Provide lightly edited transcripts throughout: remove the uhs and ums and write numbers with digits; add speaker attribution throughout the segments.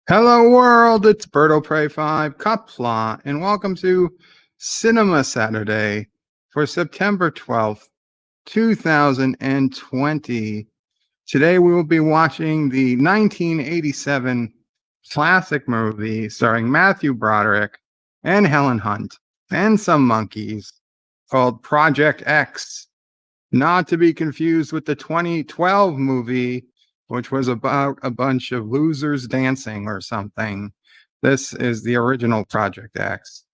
Speaker 1: Hello world, it's Berto Prey 5 Qapla, and welcome to Sinema Saturday for September 12th, 2020. Today we will be watching the 1987 classic movie starring Matthew Broderick and Helen Hunt and some monkeys called Project X, not to be confused with the 2012 movie which was about a bunch of losers dancing or something. This is the original Project X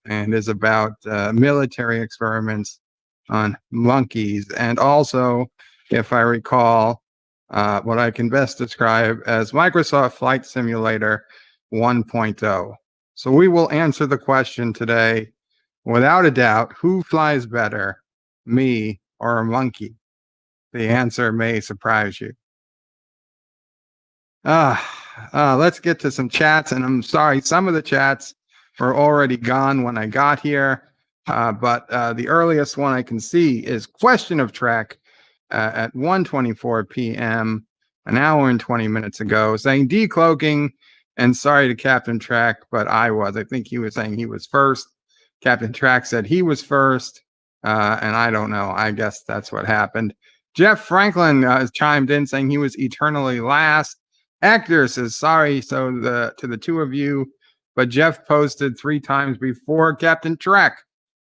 Speaker 1: and is about military experiments on monkeys. And also, if I recall, what I can best describe as Microsoft Flight Simulator 1.0. So we will answer the question today, without a doubt, who flies better, me or a monkey? The answer may surprise you. Let's get to some chats, and I'm sorry, some of the chats were already gone when I got here, but the earliest one I can see is Question of Trek at 1:24 p.m., an hour and 20 minutes ago, saying decloaking and sorry to Captain Trek, but I think he was saying he was first. Captain Trek said he was first, and I don't know. I guess that's what happened. Jeff Franklin has chimed in saying he was eternally last. Actor says sorry to the two of you, but Jeff posted 3 times before Captain Trek,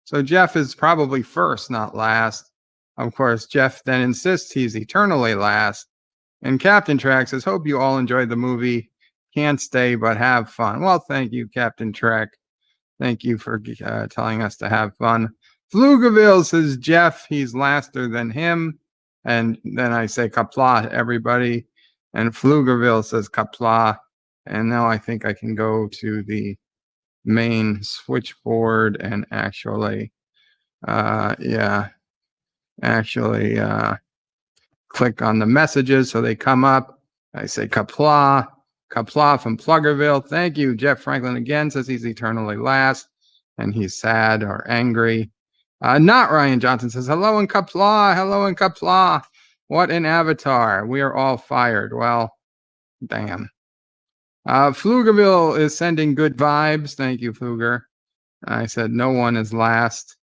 Speaker 1: so Jeff is probably first, not last. Of course, Jeff then insists he's eternally last, and Captain Trek says, "Hope you all enjoyed the movie. Can't stay, but have fun." Well, thank you, Captain Trek. Thank you for telling us to have fun. Pflugerville says Jeff, he's laster than him, and then I say Qapla to everybody. And Pflugerville says Qapla. And now I think I can go to the main switchboard and actually, click on the messages so they come up. I say Qapla from Pflugerville. Thank you. Jeff Franklin again says he's eternally last and he's sad or angry. Not Ryan Johnson says, hello in Qapla. Hello in Qapla. What an avatar. We are all fired. Well, damn. Pflugerville is sending good vibes. Thank you, Pfluger. I said no one is last,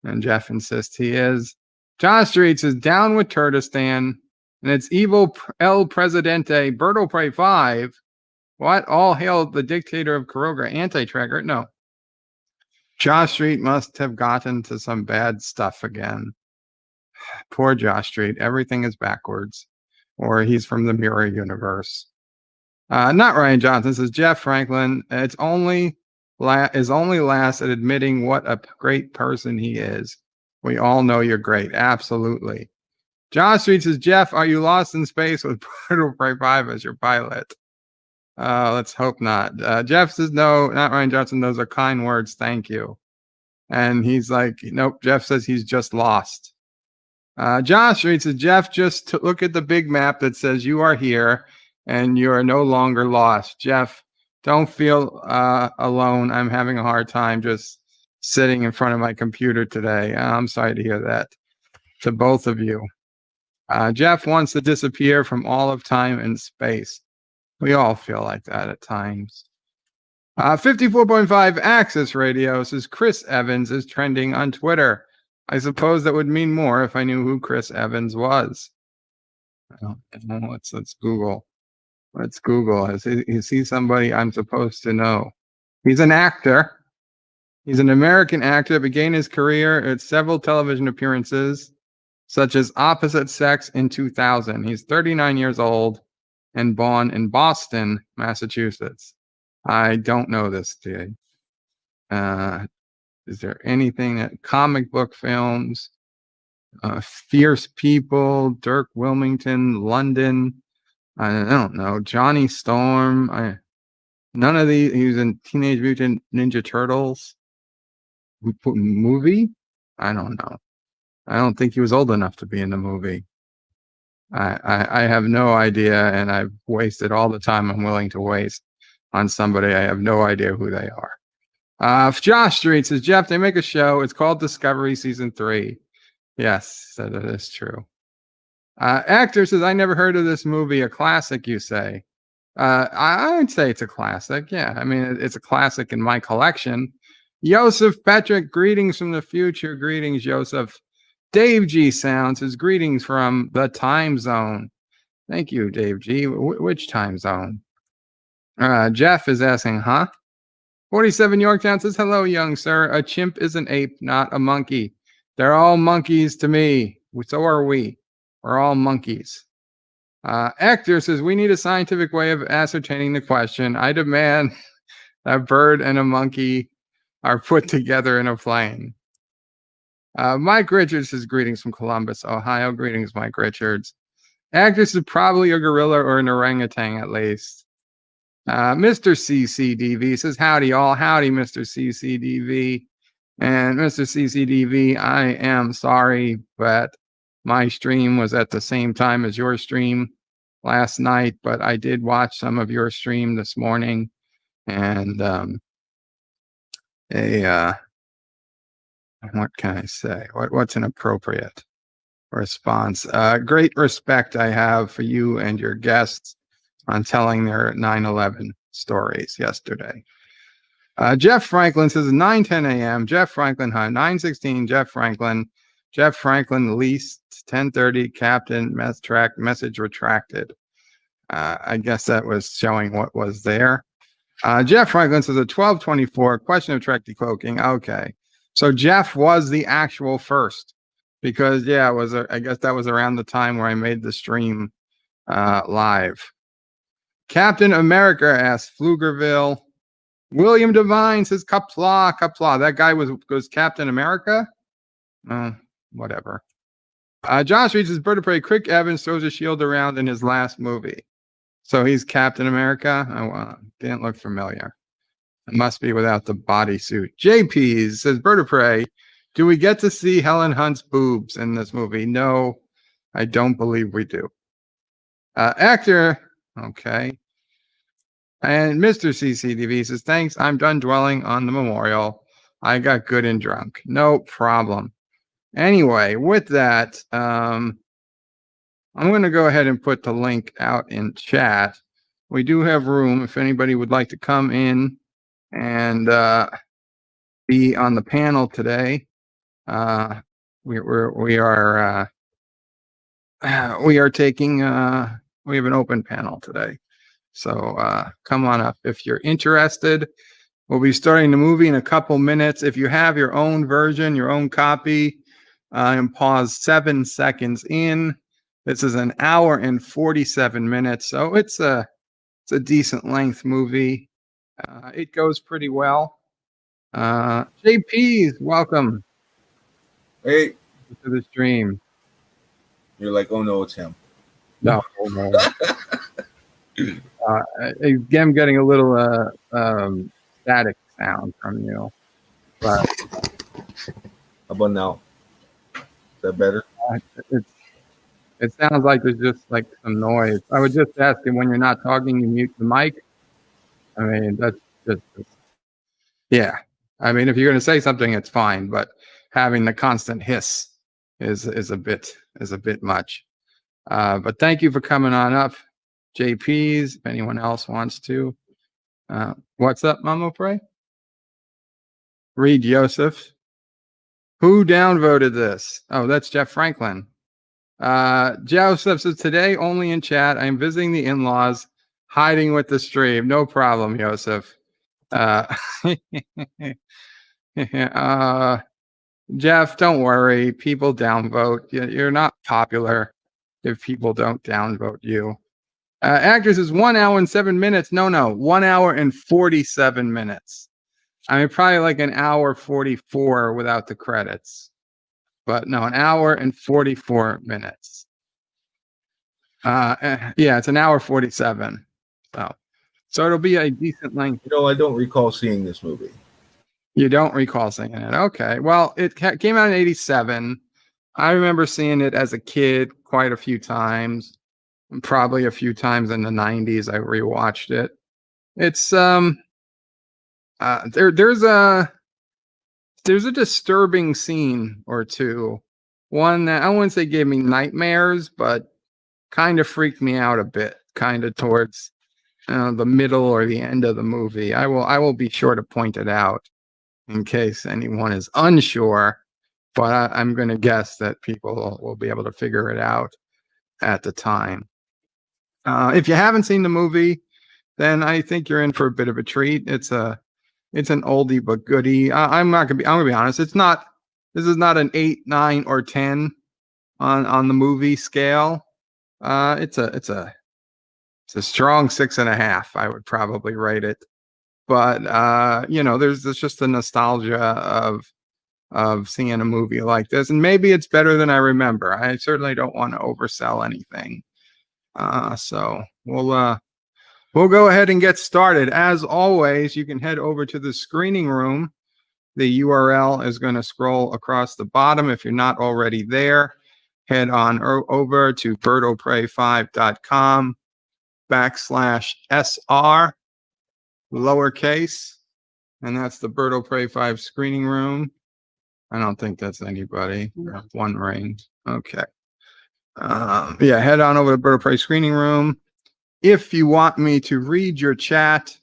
Speaker 1: and Jeff insists he is. John Street says down with Turtistan, and it's evil El Presidente Berto Prey 5. What? All hail the dictator of Karoga, anti-tracker? No. Josh Street must have gotten to some bad stuff again. Poor Josh Street. Everything is backwards. Or he's from the mirror universe. Not Ryan Johnson says Jeff Franklin is only last at admitting what a great person he is. We all know you're great. Absolutely. Josh Street says, Jeff, are you lost in space with Berto Prey 5 as your pilot? Let's hope not. Jeff says, no, not Ryan Johnson. Those are kind words. Thank you. And he's like, nope. Jeff says he's just lost. Josh Street says, Jeff, just look at the big map that says you are here and you are no longer lost. Jeff, don't feel alone. I'm having a hard time just sitting in front of my computer today. I'm sorry to hear that. To both of you. Jeff wants to disappear from all of time and space. We all feel like that at times. 54.5 Access Radio says Chris Evans is trending on Twitter. I suppose that would mean more if I knew who Chris Evans was. Let's Google. Let's Google. Is he somebody I'm supposed to know? He's an actor. He's an American actor. Began his career at several television appearances, such as Opposite Sex in 2000. He's 39 years old and born in Boston, Massachusetts. I don't know this dude. Is there anything that comic book films, Fierce People, Dirk Wilmington, London? I don't know. Johnny Storm. None of these. He was in Teenage Mutant Ninja Turtles movie. I don't know. I don't think he was old enough to be in the movie. I have no idea, and I've wasted all the time I'm willing to waste on somebody I have no idea who they are. Josh Street says, Jeff, they make a show. It's called Discovery Season 3. Yes, that is true. Actor says, I never heard of this movie. A classic, you say. I'd say it's a classic. Yeah, I mean, it's a classic in my collection. Joseph Patrick, greetings from the future. Greetings, Joseph. Dave G sounds his greetings from the time zone. Thank you, Dave G. Which time zone? Jeff is asking, huh? 47 Yorktown says, hello, young sir. A chimp is an ape, not a monkey. They're all monkeys to me. So are we. We're all monkeys. Actor says, we need a scientific way of ascertaining the question. I demand a bird and a monkey are put together in a plane. Mike Richards says, greetings from Columbus, Ohio. Greetings, Mike Richards. Actress is probably a gorilla or an orangutan at least. Mr. CCDV says, howdy all. Howdy, Mr. CCDV. And Mr. CCDV, I am sorry, but my stream was at the same time as your stream last night, but I did watch some of your stream this morning. And what can I say? What's an appropriate response? Great respect I have for you and your guests on telling their 9/11 stories yesterday. Jeff Franklin says 9:10 a.m. Jeff Franklin Hunt 9:16. Jeff Franklin least 10:30. Captain meth track message retracted. I guess that was showing what was there. Jeff Franklin says at 12:24. Question of track decloaking. Okay, so Jeff was the actual first because yeah, it was. I guess that was around the time where I made the stream live. Captain America asks Pflugerville. William Devine says Qapla. That guy was Captain America? Whatever. Josh reads his bird of prey. Crick Evans throws a shield around in his last movie. So he's Captain America? Oh, didn't look familiar. It must be without the bodysuit. JP says bird of prey. Do we get to see Helen Hunt's boobs in this movie? No, I don't believe we do. Actor. Okay. And Mr. CCDV says, thanks. I'm done dwelling on the memorial. I got good and drunk. No problem. Anyway, with that, I'm going to go ahead and put the link out in chat. We do have room if anybody would like to come in and be on the panel today. We are taking we have an open panel today. So come on up if you're interested. We'll be starting the movie in a couple minutes. If you have your own version, your own copy, and pause 7 seconds in. This is an hour and 47 minutes, so it's a decent length movie. It goes pretty well. JP's welcome.
Speaker 2: Hey,
Speaker 1: to the stream.
Speaker 2: You're like, oh no, it's him.
Speaker 1: No, oh, no. I'm getting a little static sound from you. But
Speaker 2: how about now? Is that better?
Speaker 1: It sounds like there's just like some noise. I would just ask you when you're not talking, you mute the mic. I mean, that's just yeah. I mean, if you're going to say something, it's fine, but having the constant hiss is a bit much. But thank you for coming on up, JP's. If anyone else wants to, what's up, Mamo Frey? Reed Joseph. Who downvoted this? Oh, that's Jeff Franklin. Joseph says today only in chat. I'm visiting the in-laws, hiding with the stream. No problem, Joseph. Jeff, don't worry. People downvote. You're not popular if people don't downvote you. Actors is 1 hour and 7 minutes. No, 1 hour and 47 minutes. I mean, probably like an hour 44 without the credits. But no, an hour and 44 minutes. Yeah, it's an hour 47. So it'll be a decent length.
Speaker 2: You know, I don't recall seeing this movie.
Speaker 1: You don't recall seeing it? Okay. Well, it came out in 87. I remember seeing it as a kid quite a few times. Probably a few times in the 90s. I rewatched it. It's there's a disturbing scene or two. One that I wouldn't say gave me nightmares, but kind of freaked me out a bit, kind of towards the middle or the end of the movie. I will be sure to point it out in case anyone is unsure, but I'm going to guess that people will be able to figure it out at the time. If you haven't seen the movie, then I think you're in for a bit of a treat. It's an oldie but goodie. I'm gonna be honest. This is not an 8, 9, or 10 on the movie scale. It's a strong 6.5. I would probably rate it. But there's just the nostalgia of seeing a movie like this, and maybe it's better than I remember. I certainly don't want to oversell anything. So we'll go ahead and get started. As always, you can head over to the screening room. The URL is going to scroll across the bottom. If you're not already there, head on over to birdofprey5.com/SR, lowercase, and that's the Bird of Prey 5 screening room. I don't think that's anybody. One ring. Okay. Head on over to Bird of Prey screening room. If you want me to read your chat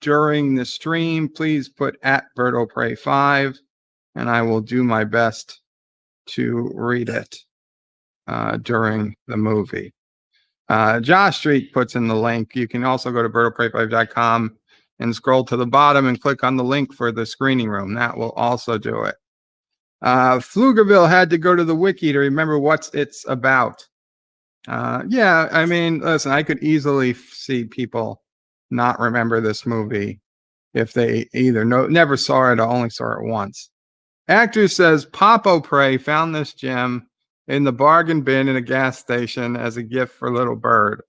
Speaker 1: during the stream, please put @BirdoPrey5, and I will do my best to read it during the movie. Josh Street puts in the link. You can also go to birdofprey5.com and scroll to the bottom and click on the link for the screening room. That will also do it. Pflugerville had to go to the wiki to remember what it's about. I mean, listen, I could easily see people not remember this movie if they either never saw it or only saw it once. Actor says Popo Prey found this gem in the bargain bin in a gas station as a gift for little bird.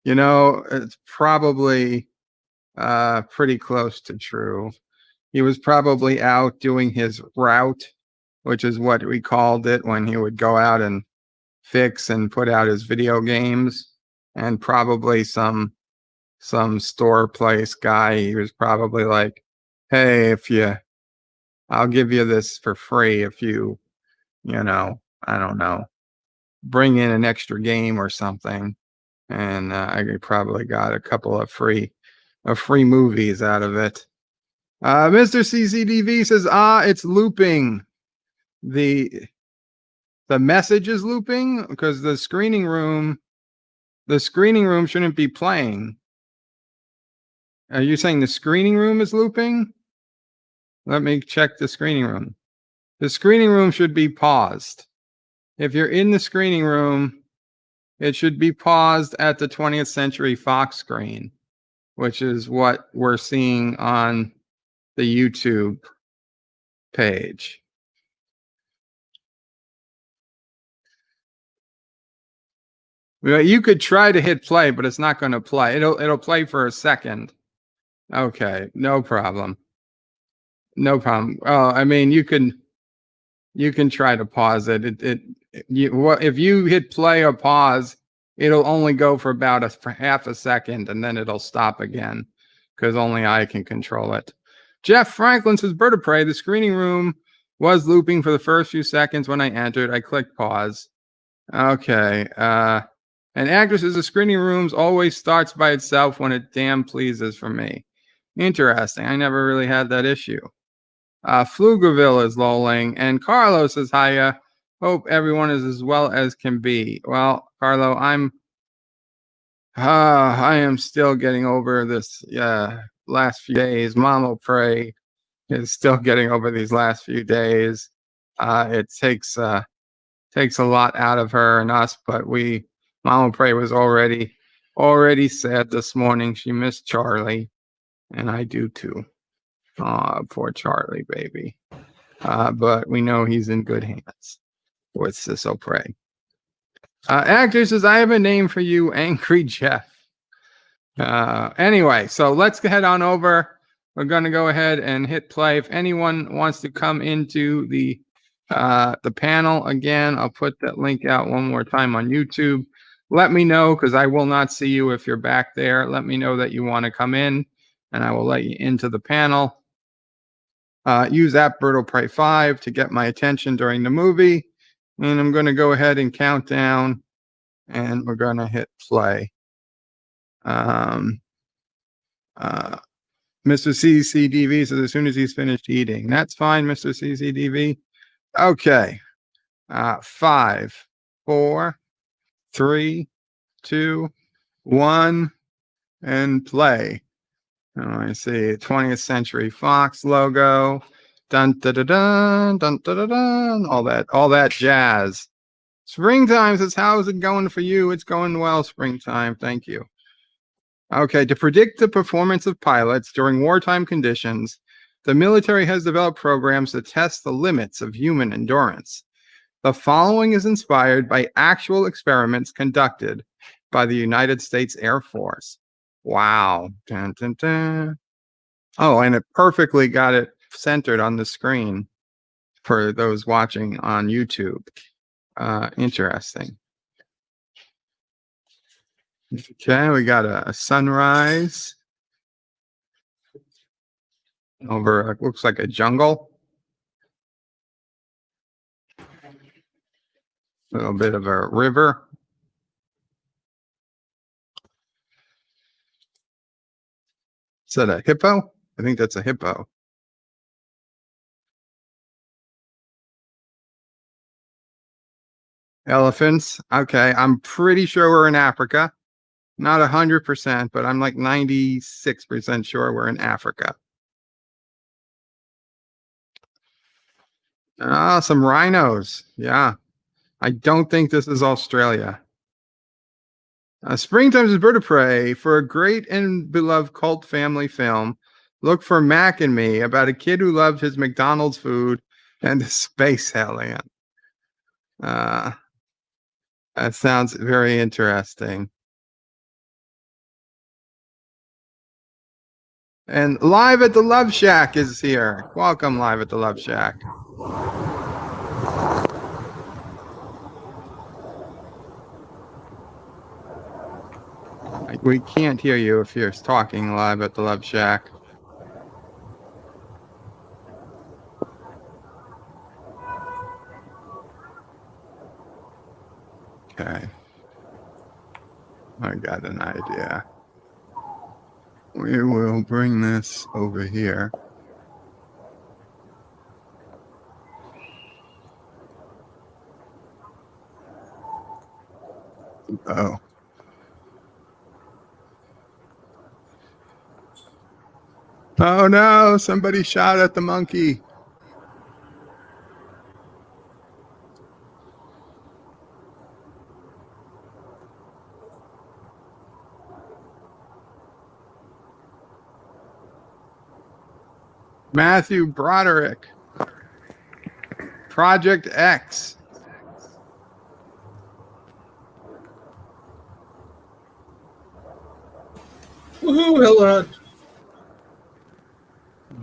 Speaker 1: It's probably pretty close to true. He was probably out doing his route, which is what we called it when he would go out and fix and put out his video games, and probably some store place guy. He was probably like, hey, I'll give you this for free if you I don't know, bring in an extra game or something. And I probably got a couple of free movies out of it. Mr. CCDV says, it's looping. The message is looping because the screening room shouldn't be playing. Are you saying the screening room is looping? Let me check the screening room. The screening room should be paused. If you're in the screening room, it should be paused at the 20th Century Fox screen, which is what we're seeing on the YouTube page. Well, you could try to hit play, but it's not going to play. It'll play for a second. Okay, no problem. No problem. Oh, I mean, you can try to pause it. If you hit play or pause, it'll only go for about for half a second, and then it'll stop again because only I can control it. Jeff Franklin says, Bird of Prey, the screening room was looping for the first few seconds when I entered. I clicked pause. Okay. And actor says the screening rooms always starts by itself when it damn pleases for me. Interesting. I never really had that issue. Pflugerville is lolling, and Carlos says, hiya. Hope everyone is as well as can be. Well, Carlo, I am still getting over this last few days. Mama Prey is still getting over these last few days. It takes a lot out of her and us, but Mama Prey was already sad this morning. She missed Charlie, and I do too. Poor Charlie, baby. But we know he's in good hands with Sisso Prey. Actor says, I have a name for you, Angry Jeff. Anyway, so let's head on over. We're going to go ahead and hit play. If anyone wants to come into the panel again, I'll put that link out one more time on YouTube. Let me know, because I will not see you if you're back there. Let me know that you want to come in, and I will let you into the panel. Use @BirdoPrey5 to get my attention during the movie. And I'm going to go ahead and count down, and we're going to hit play. Mr. CCDV says as soon as he's finished eating. That's fine, Mr. CCDV. Okay. 5, 4, 3, 2, 1, and play. I see 20th Century Fox logo. Dun da da dun dun da da dun. All that jazz. Springtime says, how's it going for you? It's going well, Springtime. Thank you. Okay, to predict the performance of pilots during wartime conditions, the military has developed programs to test the limits of human endurance. The following is inspired by actual experiments conducted by the United States Air Force. Wow. Dun, dun, dun. Oh, and it perfectly got it centered on the screen for those watching on YouTube. Interesting. Okay, we got a sunrise over, looks like a jungle. A little bit of a river. Is that a hippo? I think that's a hippo. Elephants. Okay, I'm pretty sure we're in Africa. Not 100%, but I'm like 96% sure we're in Africa. Ah, some rhinos. Yeah. I don't think this is Australia. Springtime's a bird of prey. For a great and beloved cult family film, look for Mac and Me, about a kid who loved his McDonald's food and a space alien. That sounds very interesting. And Live at the Love Shack is here. Welcome, Live at the Love Shack. We can't hear you if you're talking live at the Love Shack. Okay. I got an idea. We will bring this over here. Oh. Oh no, somebody shot at the monkey. Matthew Broderick. Project X.
Speaker 2: Woohoo, Helen Hunt.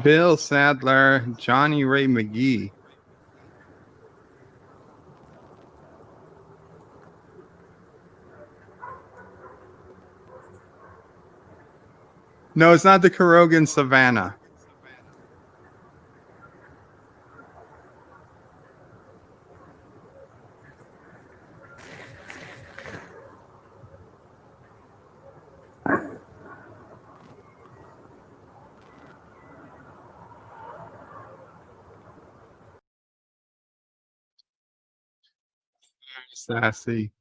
Speaker 1: Bill Sadler, Johnny Ray McGee. No, it's not the Karogan Savannah. Sassy.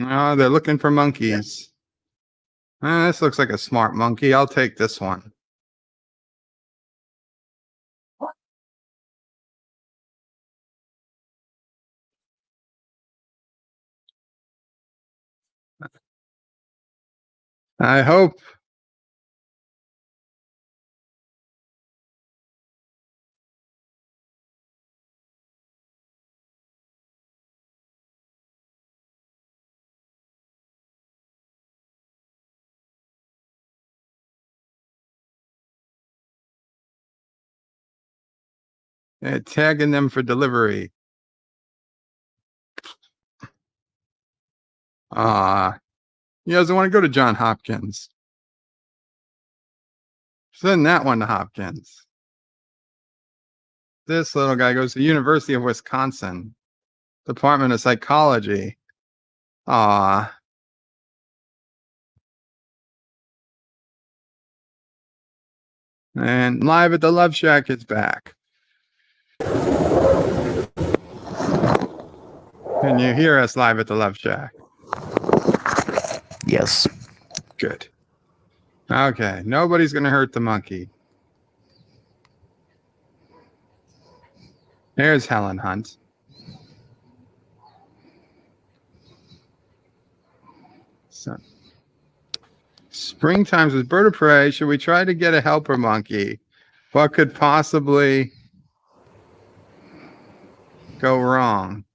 Speaker 1: Oh, they're looking for monkeys. This looks like a smart monkey. I'll take this one. I hope. Tagging them for delivery. He doesn't want to go to John Hopkins. Send that one to Hopkins. This little guy goes to the University of Wisconsin, Department of Psychology. Aw. And Live at the Love Shack is back. Can you hear us live at the Love Shack?
Speaker 3: Yes.
Speaker 1: Good. Okay, nobody's going to hurt the monkey. There's Helen Hunt. So, springtime's with bird of prey. Should we try to get a helper monkey? What could possibly go wrong?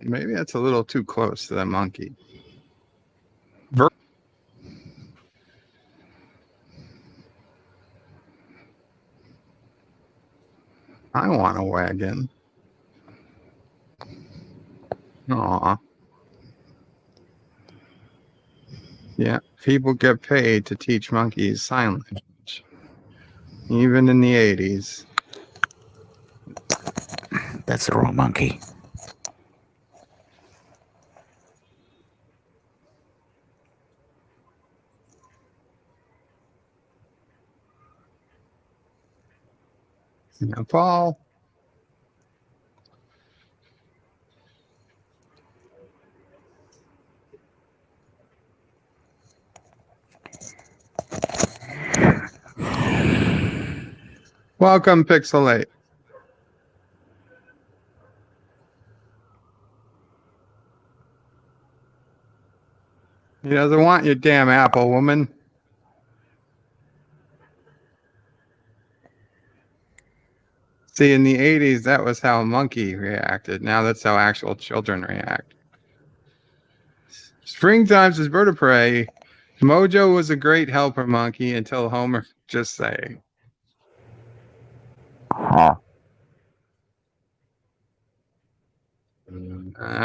Speaker 1: Maybe that's a little too close to the monkey. I want a wagon. Aw. Yeah, people get paid to teach monkeys sign language. Even in the 80s.
Speaker 3: That's the wrong monkey.
Speaker 1: Yeah, Paul. Welcome, Pixelate. He doesn't want your damn apple, woman. See, in the 80s, that was how a monkey reacted. Now that's how actual children react. Springtime's his bird of prey. Mojo was a great helper monkey until Homer just say.
Speaker 3: Huh.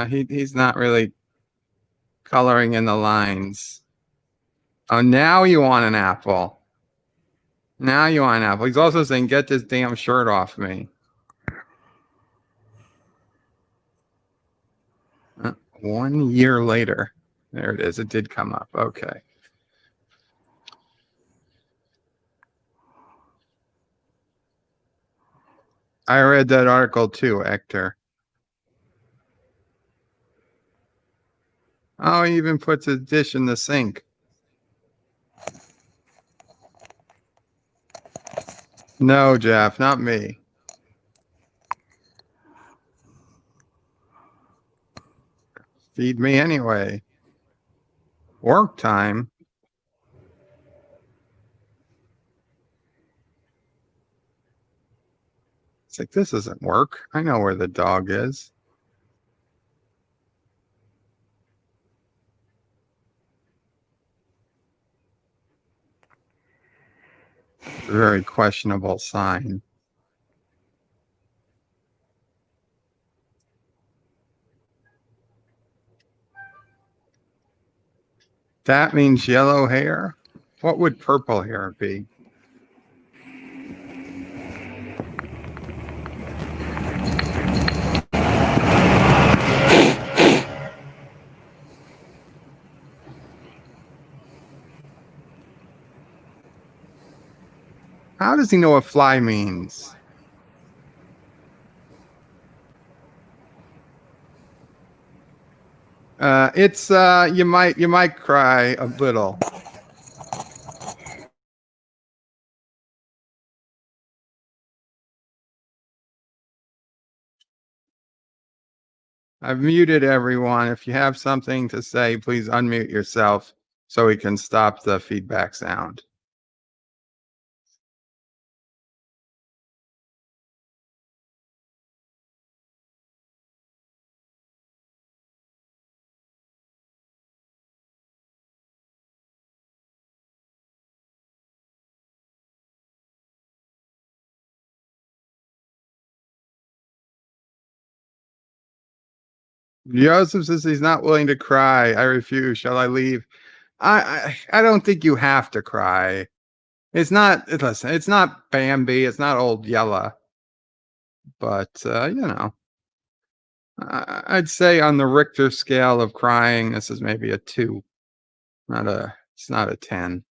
Speaker 1: He's not really coloring in the lines. Oh, now you want an apple. Now you want an apple. He's also saying, get this damn shirt off me. 1 year later. There it is. It did come up. Okay. I read that article too, Hector. Oh, he even puts his dish in the sink. No, Jeff, not me. Feed me anyway. Work time. It's like, this doesn't work. I know where the dog is. It's a very questionable sign. That means yellow hair? What would purple hair be? How does he know what fly means? It's you might cry a little. I've muted everyone. If you have something to say, please unmute yourself so we can stop the feedback sound. Joseph says he's not willing to cry. I refuse. Shall I leave? I don't think you have to cry. It's not. Listen, it's not Bambi. It's not Old Yella. but I'd say on the Richter scale of crying, this is maybe a 2. It's not a 10.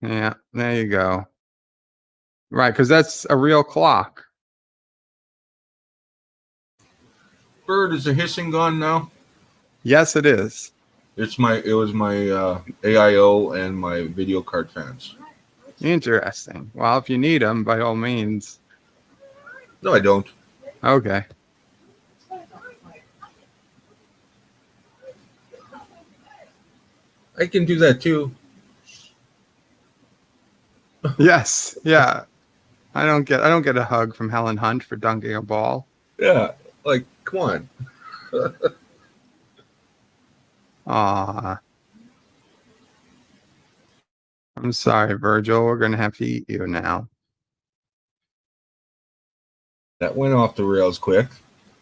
Speaker 1: Yeah, there you go. Right, because that's a real clock.
Speaker 2: Bird, is the hissing gone now?
Speaker 1: Yes, it is.
Speaker 2: It was my AIO and my video card fans.
Speaker 1: Interesting. Well, if you need them, by all means.
Speaker 2: No, I don't.
Speaker 1: Okay.
Speaker 2: I can do that too.
Speaker 1: Yes. Yeah. I don't get a hug from Helen Hunt for dunking a ball.
Speaker 2: Yeah, like come on.
Speaker 1: Aw. I'm sorry, Virgil. We're gonna have to eat you now.
Speaker 2: That went off the rails quick.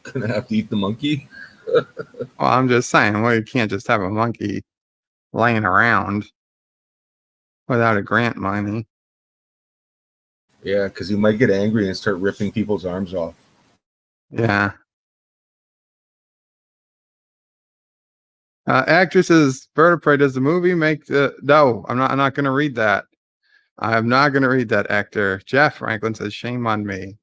Speaker 2: Gonna have to eat the monkey.
Speaker 1: Well, I'm just saying, well, you can't just have a monkey laying around without a grant money.
Speaker 2: Yeah, because he might get angry and start ripping people's arms off.
Speaker 1: Yeah. Actresses vertebrae. Does the movie make the? No, I'm not going to read that. I'm not going to read that. Actor Jeff Franklin says, "Shame on me."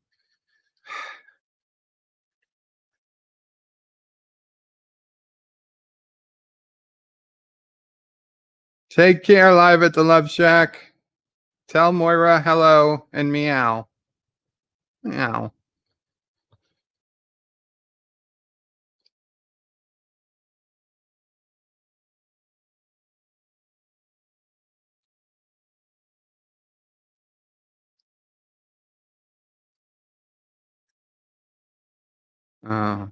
Speaker 1: Take care, live at the Love Shack. Tell Moira hello and meow. Meow. Oh.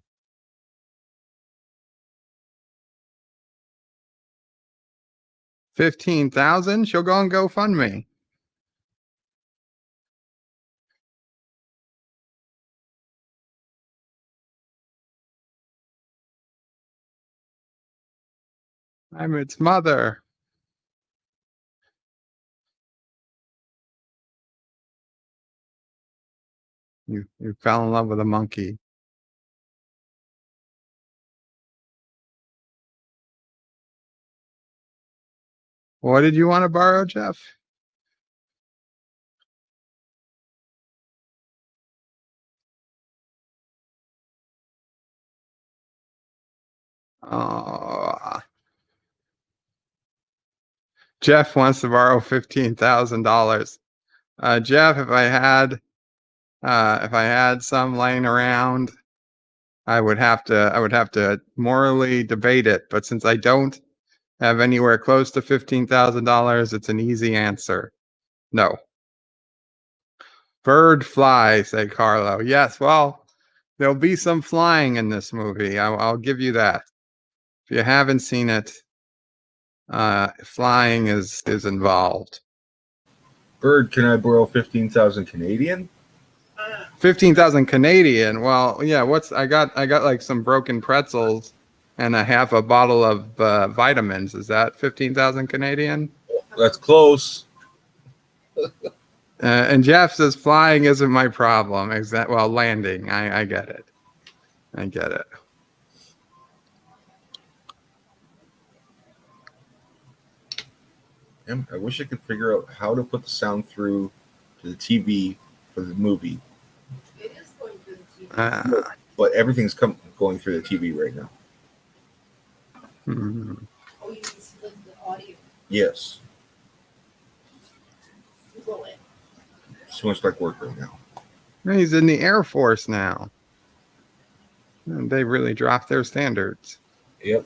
Speaker 1: 15,000. She'll go and GoFundMe. I'm its mother. You fell in love with a monkey. What did you want to borrow, Jeff? Oh. Jeff wants to borrow $15,000. Jeff, if I had some laying around, I would have to morally debate it. But since I don't have anywhere close to $15,000, it's an easy answer. No. Bird fly, said Carlo. Yes, well, there'll be some flying in this movie. I'll give you that. If you haven't seen it, flying is involved.
Speaker 2: Bird, can I borrow 15,000 Canadian?
Speaker 1: 15,000 Canadian. Well, yeah. I got like some broken pretzels and a half a bottle of vitamins. Is that 15,000 Canadian?
Speaker 2: That's close.
Speaker 1: And Jeff says flying isn't my problem. Well, landing. I get it. I get it.
Speaker 2: I wish I could figure out how to put the sound through to the TV for the movie.
Speaker 4: It is going through the TV.
Speaker 2: But everything's going through the TV right now.
Speaker 1: Hmm.
Speaker 4: Oh, you can split the audio.
Speaker 2: Yes.
Speaker 4: Roll it.
Speaker 2: Too much like work right now.
Speaker 1: He's in the Air Force now. And they really dropped their standards.
Speaker 2: Yep.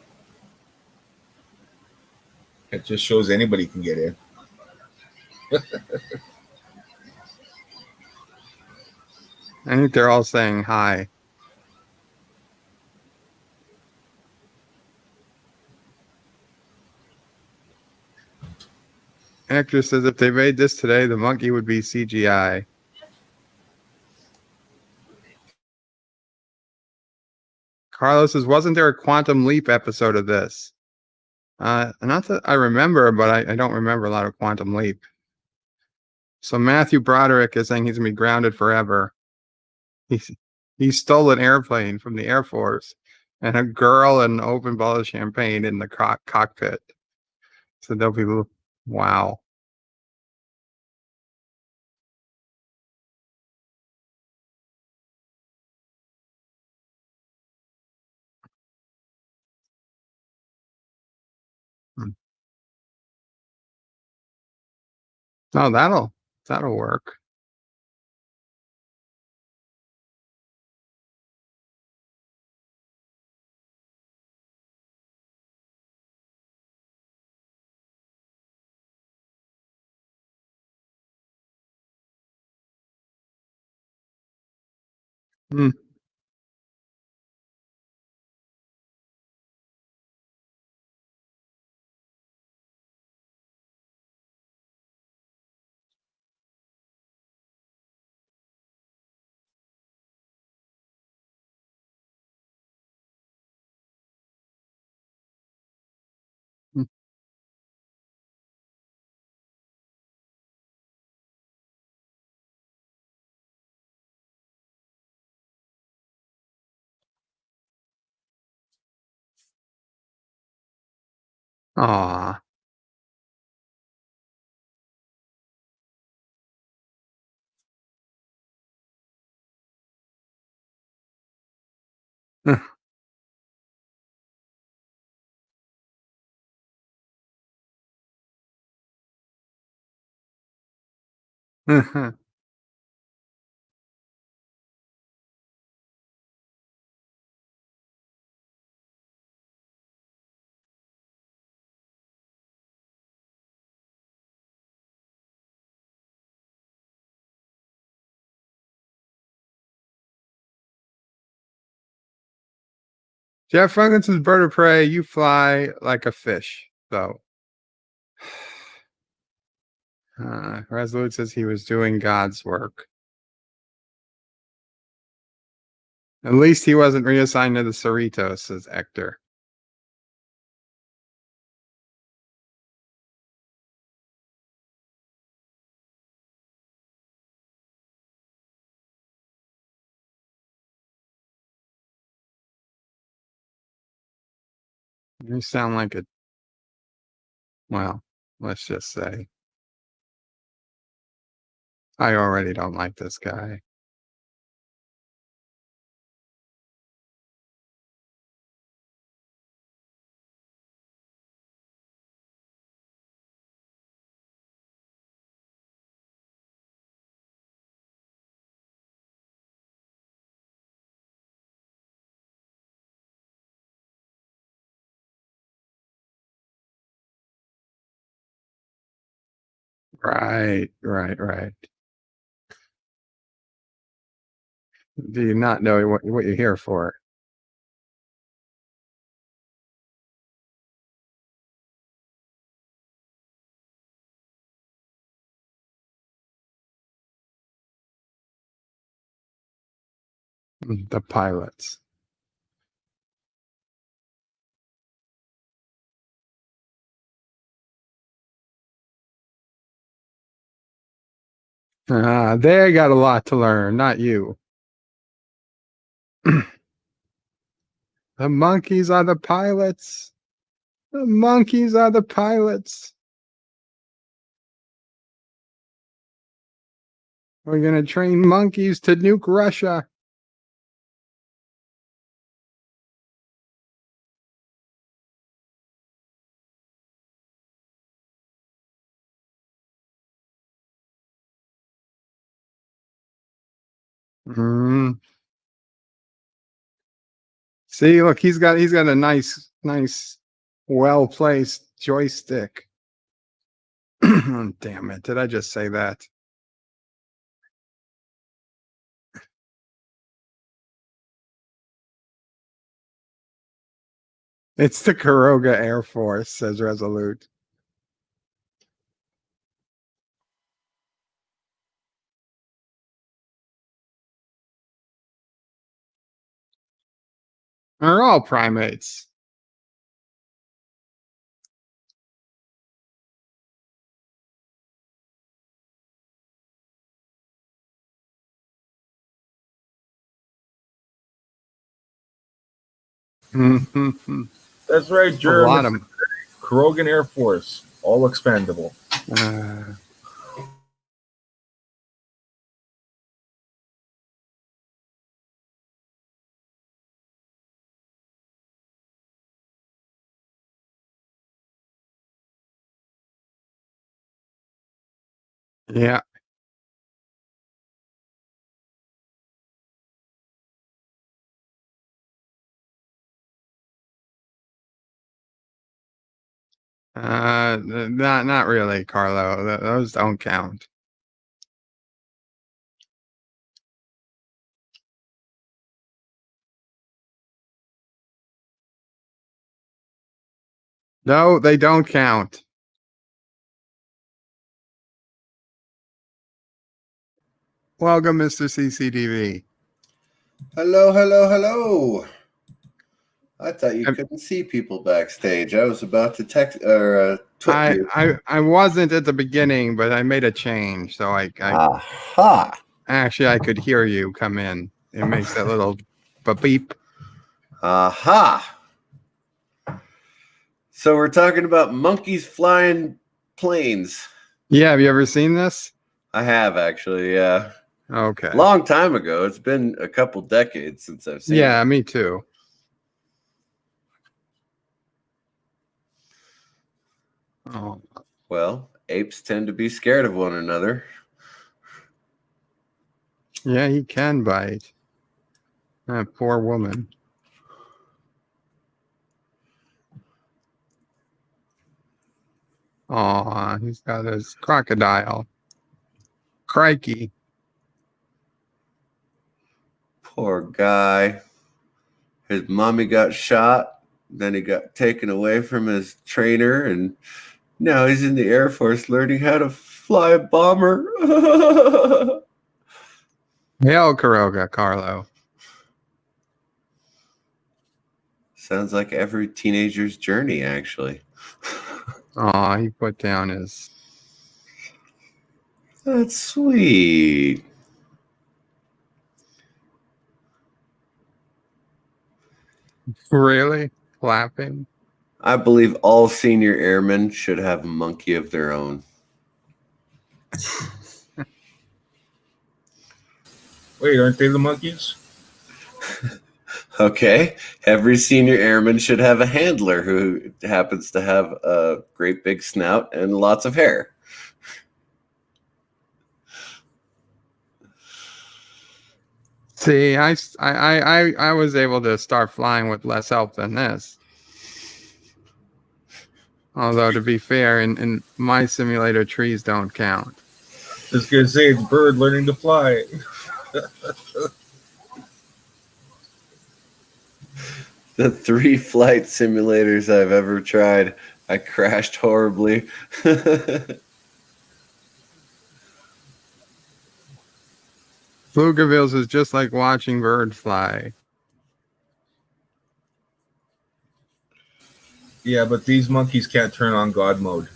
Speaker 2: It just shows anybody can get in.
Speaker 1: I think they're all saying hi. Actress says if they made this today, the monkey would be CGI. Carlos says, wasn't there a Quantum Leap episode of this? Not that I remember, but I don't remember a lot of Quantum Leap. So Matthew Broderick is saying he's going to be grounded forever. He he stole an airplane from the Air Force and a girl and an open bottle of champagne in the cockpit. So they'll be wow. Hmm. Oh, that'll work. Hmm. Hmm. Aw. Jeff Funkins' bird of prey, you fly like a fish, though. Resolute says he was doing God's work. At least he wasn't reassigned to the Cerritos, says Hector. You sound like a, well, let's just say, I already don't like this guy. Right. Do you not know what you're here for? The pilots. They got a lot to learn, not you. The monkeys are the pilots. The monkeys are the pilots. We're gonna train monkeys to nuke Russia. Mm. See, look, he's got a nice, well placed joystick. Damn it! Did I just say that? It's the Karoga Air Force, says Resolute. Are all primates.
Speaker 2: That's right,
Speaker 1: A
Speaker 2: Jeremy.
Speaker 1: lot of
Speaker 2: Krogan Air Force, all expandable.
Speaker 1: yeah. Not really, Carlo. Those don't count. No, they don't count. Welcome, Mr. CCTV.
Speaker 5: Hello, hello, hello. I thought you
Speaker 1: I'm-
Speaker 5: couldn't see people backstage. I was about to text or tweet you.
Speaker 1: I wasn't at the beginning, but I made a change, so I
Speaker 5: Aha.
Speaker 1: actually I could hear you come in. It makes that little beep.
Speaker 5: Aha. So we're talking about monkeys flying planes.
Speaker 1: Yeah, have you ever seen this?
Speaker 5: I have actually, yeah.
Speaker 1: Okay.
Speaker 5: Long time ago. It's been a couple decades since I've seen
Speaker 1: Yeah,
Speaker 5: it.
Speaker 1: me too. Oh,
Speaker 5: Well, apes tend to be scared of one another.
Speaker 1: yeah, he can bite. That poor woman. Aw, he's got his crocodile. Crikey.
Speaker 5: Poor guy. His mommy got shot. Then he got taken away from his trainer, and now he's in the Air Force learning how to fly a bomber.
Speaker 1: Hail, Karoga, Carlo.
Speaker 5: Sounds like every teenager's journey, actually.
Speaker 1: Aw, he put down his...
Speaker 5: That's sweet.
Speaker 1: Really? Clapping?
Speaker 5: I believe all senior airmen should have a monkey of their own.
Speaker 2: Wait, aren't they the monkeys?
Speaker 5: Okay, every senior airman should have a handler who happens to have a great big snout and lots of hair.
Speaker 1: See, I was able to start flying with less help than this. Although, to be fair, in my simulator, trees don't count.
Speaker 2: I was gonna say it's bird learning to fly.
Speaker 5: The 3 flight simulators I've ever tried, I crashed horribly.
Speaker 1: Pflugerville's is just like watching bird fly.
Speaker 2: Yeah, but these monkeys can't turn on God mode.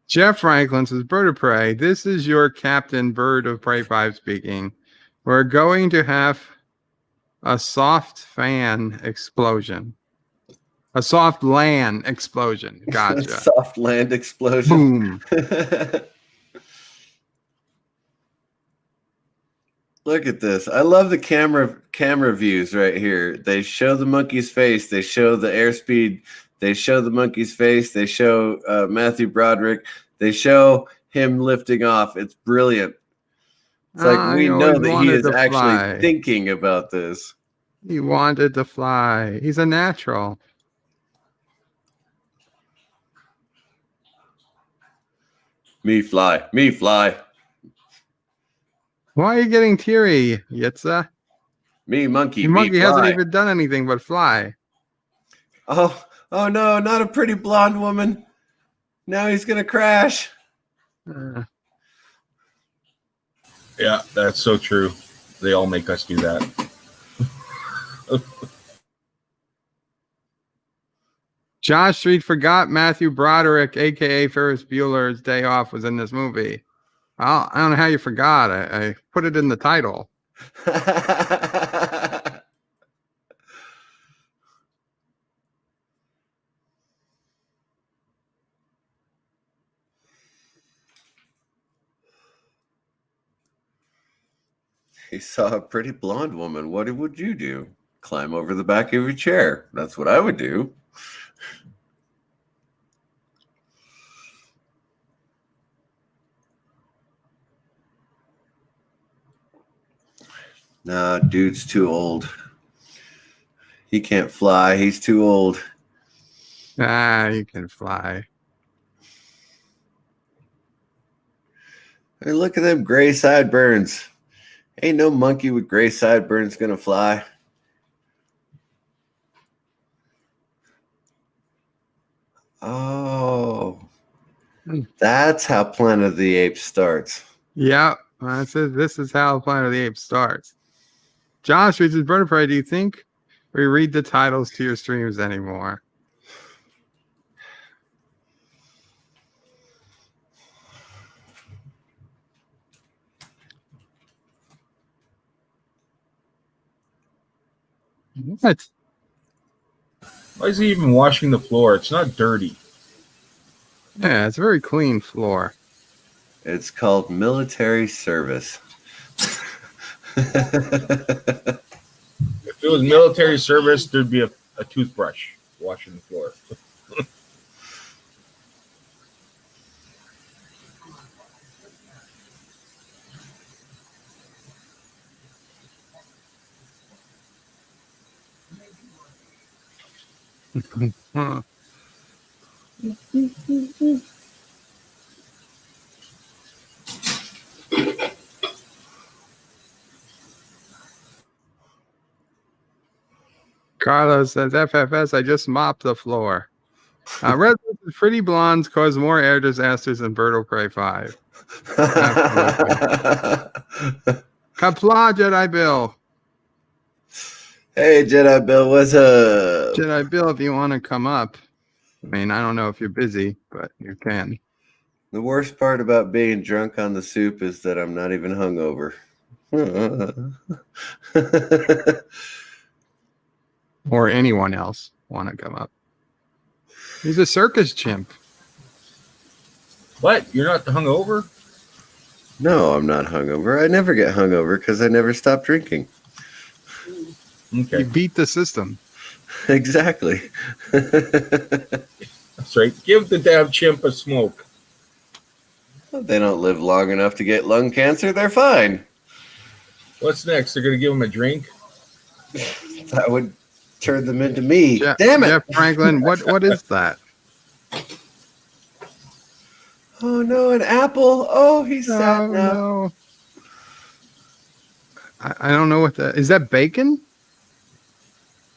Speaker 1: Jeff Franklin says, Bird of Prey, this is your Captain Bird of Prey 5 speaking. We're going to have a soft fan explosion. A soft land explosion. Gotcha.
Speaker 5: Soft land explosion.
Speaker 1: Boom.
Speaker 5: Look at this. I love the camera views right here. They show the monkey's face. They show the airspeed. They show the monkey's face. They show Matthew Broderick. They show him lifting off. It's brilliant. It's like we know that he is actually thinking about this.
Speaker 1: He wanted to fly. He's a natural.
Speaker 5: Me fly. Me fly.
Speaker 1: Why are you getting teary, Yitza?
Speaker 5: Me monkey.
Speaker 1: The monkey
Speaker 5: me
Speaker 1: hasn't
Speaker 5: fly.
Speaker 1: even done anything but fly.
Speaker 5: Oh no, not a pretty blonde woman. Now he's gonna crash.
Speaker 2: Yeah, that's so true. They all make us do that.
Speaker 1: Josh Street forgot Matthew Broderick, a.k.a. Ferris Bueller's Day Off, was in this movie. I don't know how you forgot. I put it in the title.
Speaker 5: He saw a pretty blonde woman. What would you do? Climb over the back of your chair. That's what I would do. Nah, dude's too old. He can't fly. He's too old.
Speaker 1: Ah, you can fly.
Speaker 5: Hey, look at them gray sideburns. Ain't no monkey with gray sideburns gonna fly. Oh, that's how Planet of the Apes starts.
Speaker 1: Yeah, this is how Planet of the Apes starts. Josh reads his Bird of Prey. Do you think we read the titles to your streams anymore? What?
Speaker 2: Why is he even washing the floor? It's not dirty.
Speaker 1: Yeah, it's a very clean floor.
Speaker 5: It's called military service.
Speaker 2: If it was military service, there'd be a toothbrush washing the floor.
Speaker 1: Huh. Carlos says, FFS, I just mopped the floor. Red versus Pretty Blondes cause more air disasters than Bird of Prey 5. Qapla, Jedi Bill.
Speaker 5: Hey, Jedi Bill, what's up?
Speaker 1: Jedi Bill, if you want to come up. I mean, I don't know if you're busy, but you can.
Speaker 5: The worst part about being drunk on the soup is that I'm not even hungover.
Speaker 1: Or anyone else want to come up. He's a circus chimp.
Speaker 2: What? You're not hungover?
Speaker 5: No, I'm not hungover. I never get hungover because I never stop drinking.
Speaker 2: Okay.
Speaker 1: You beat the system.
Speaker 5: Exactly.
Speaker 2: That's right. Give the damn chimp a smoke.
Speaker 5: They don't live long enough to get lung cancer. They're fine.
Speaker 2: What's next? They're going to give him a drink?
Speaker 5: That would turn them into me.
Speaker 1: Jeff,
Speaker 5: Damn it.
Speaker 1: Jeff Franklin, what is that?
Speaker 5: Oh, no, an apple. Oh, he's sad
Speaker 1: Oh,
Speaker 5: now.
Speaker 1: no. I don't know what that is. That bacon?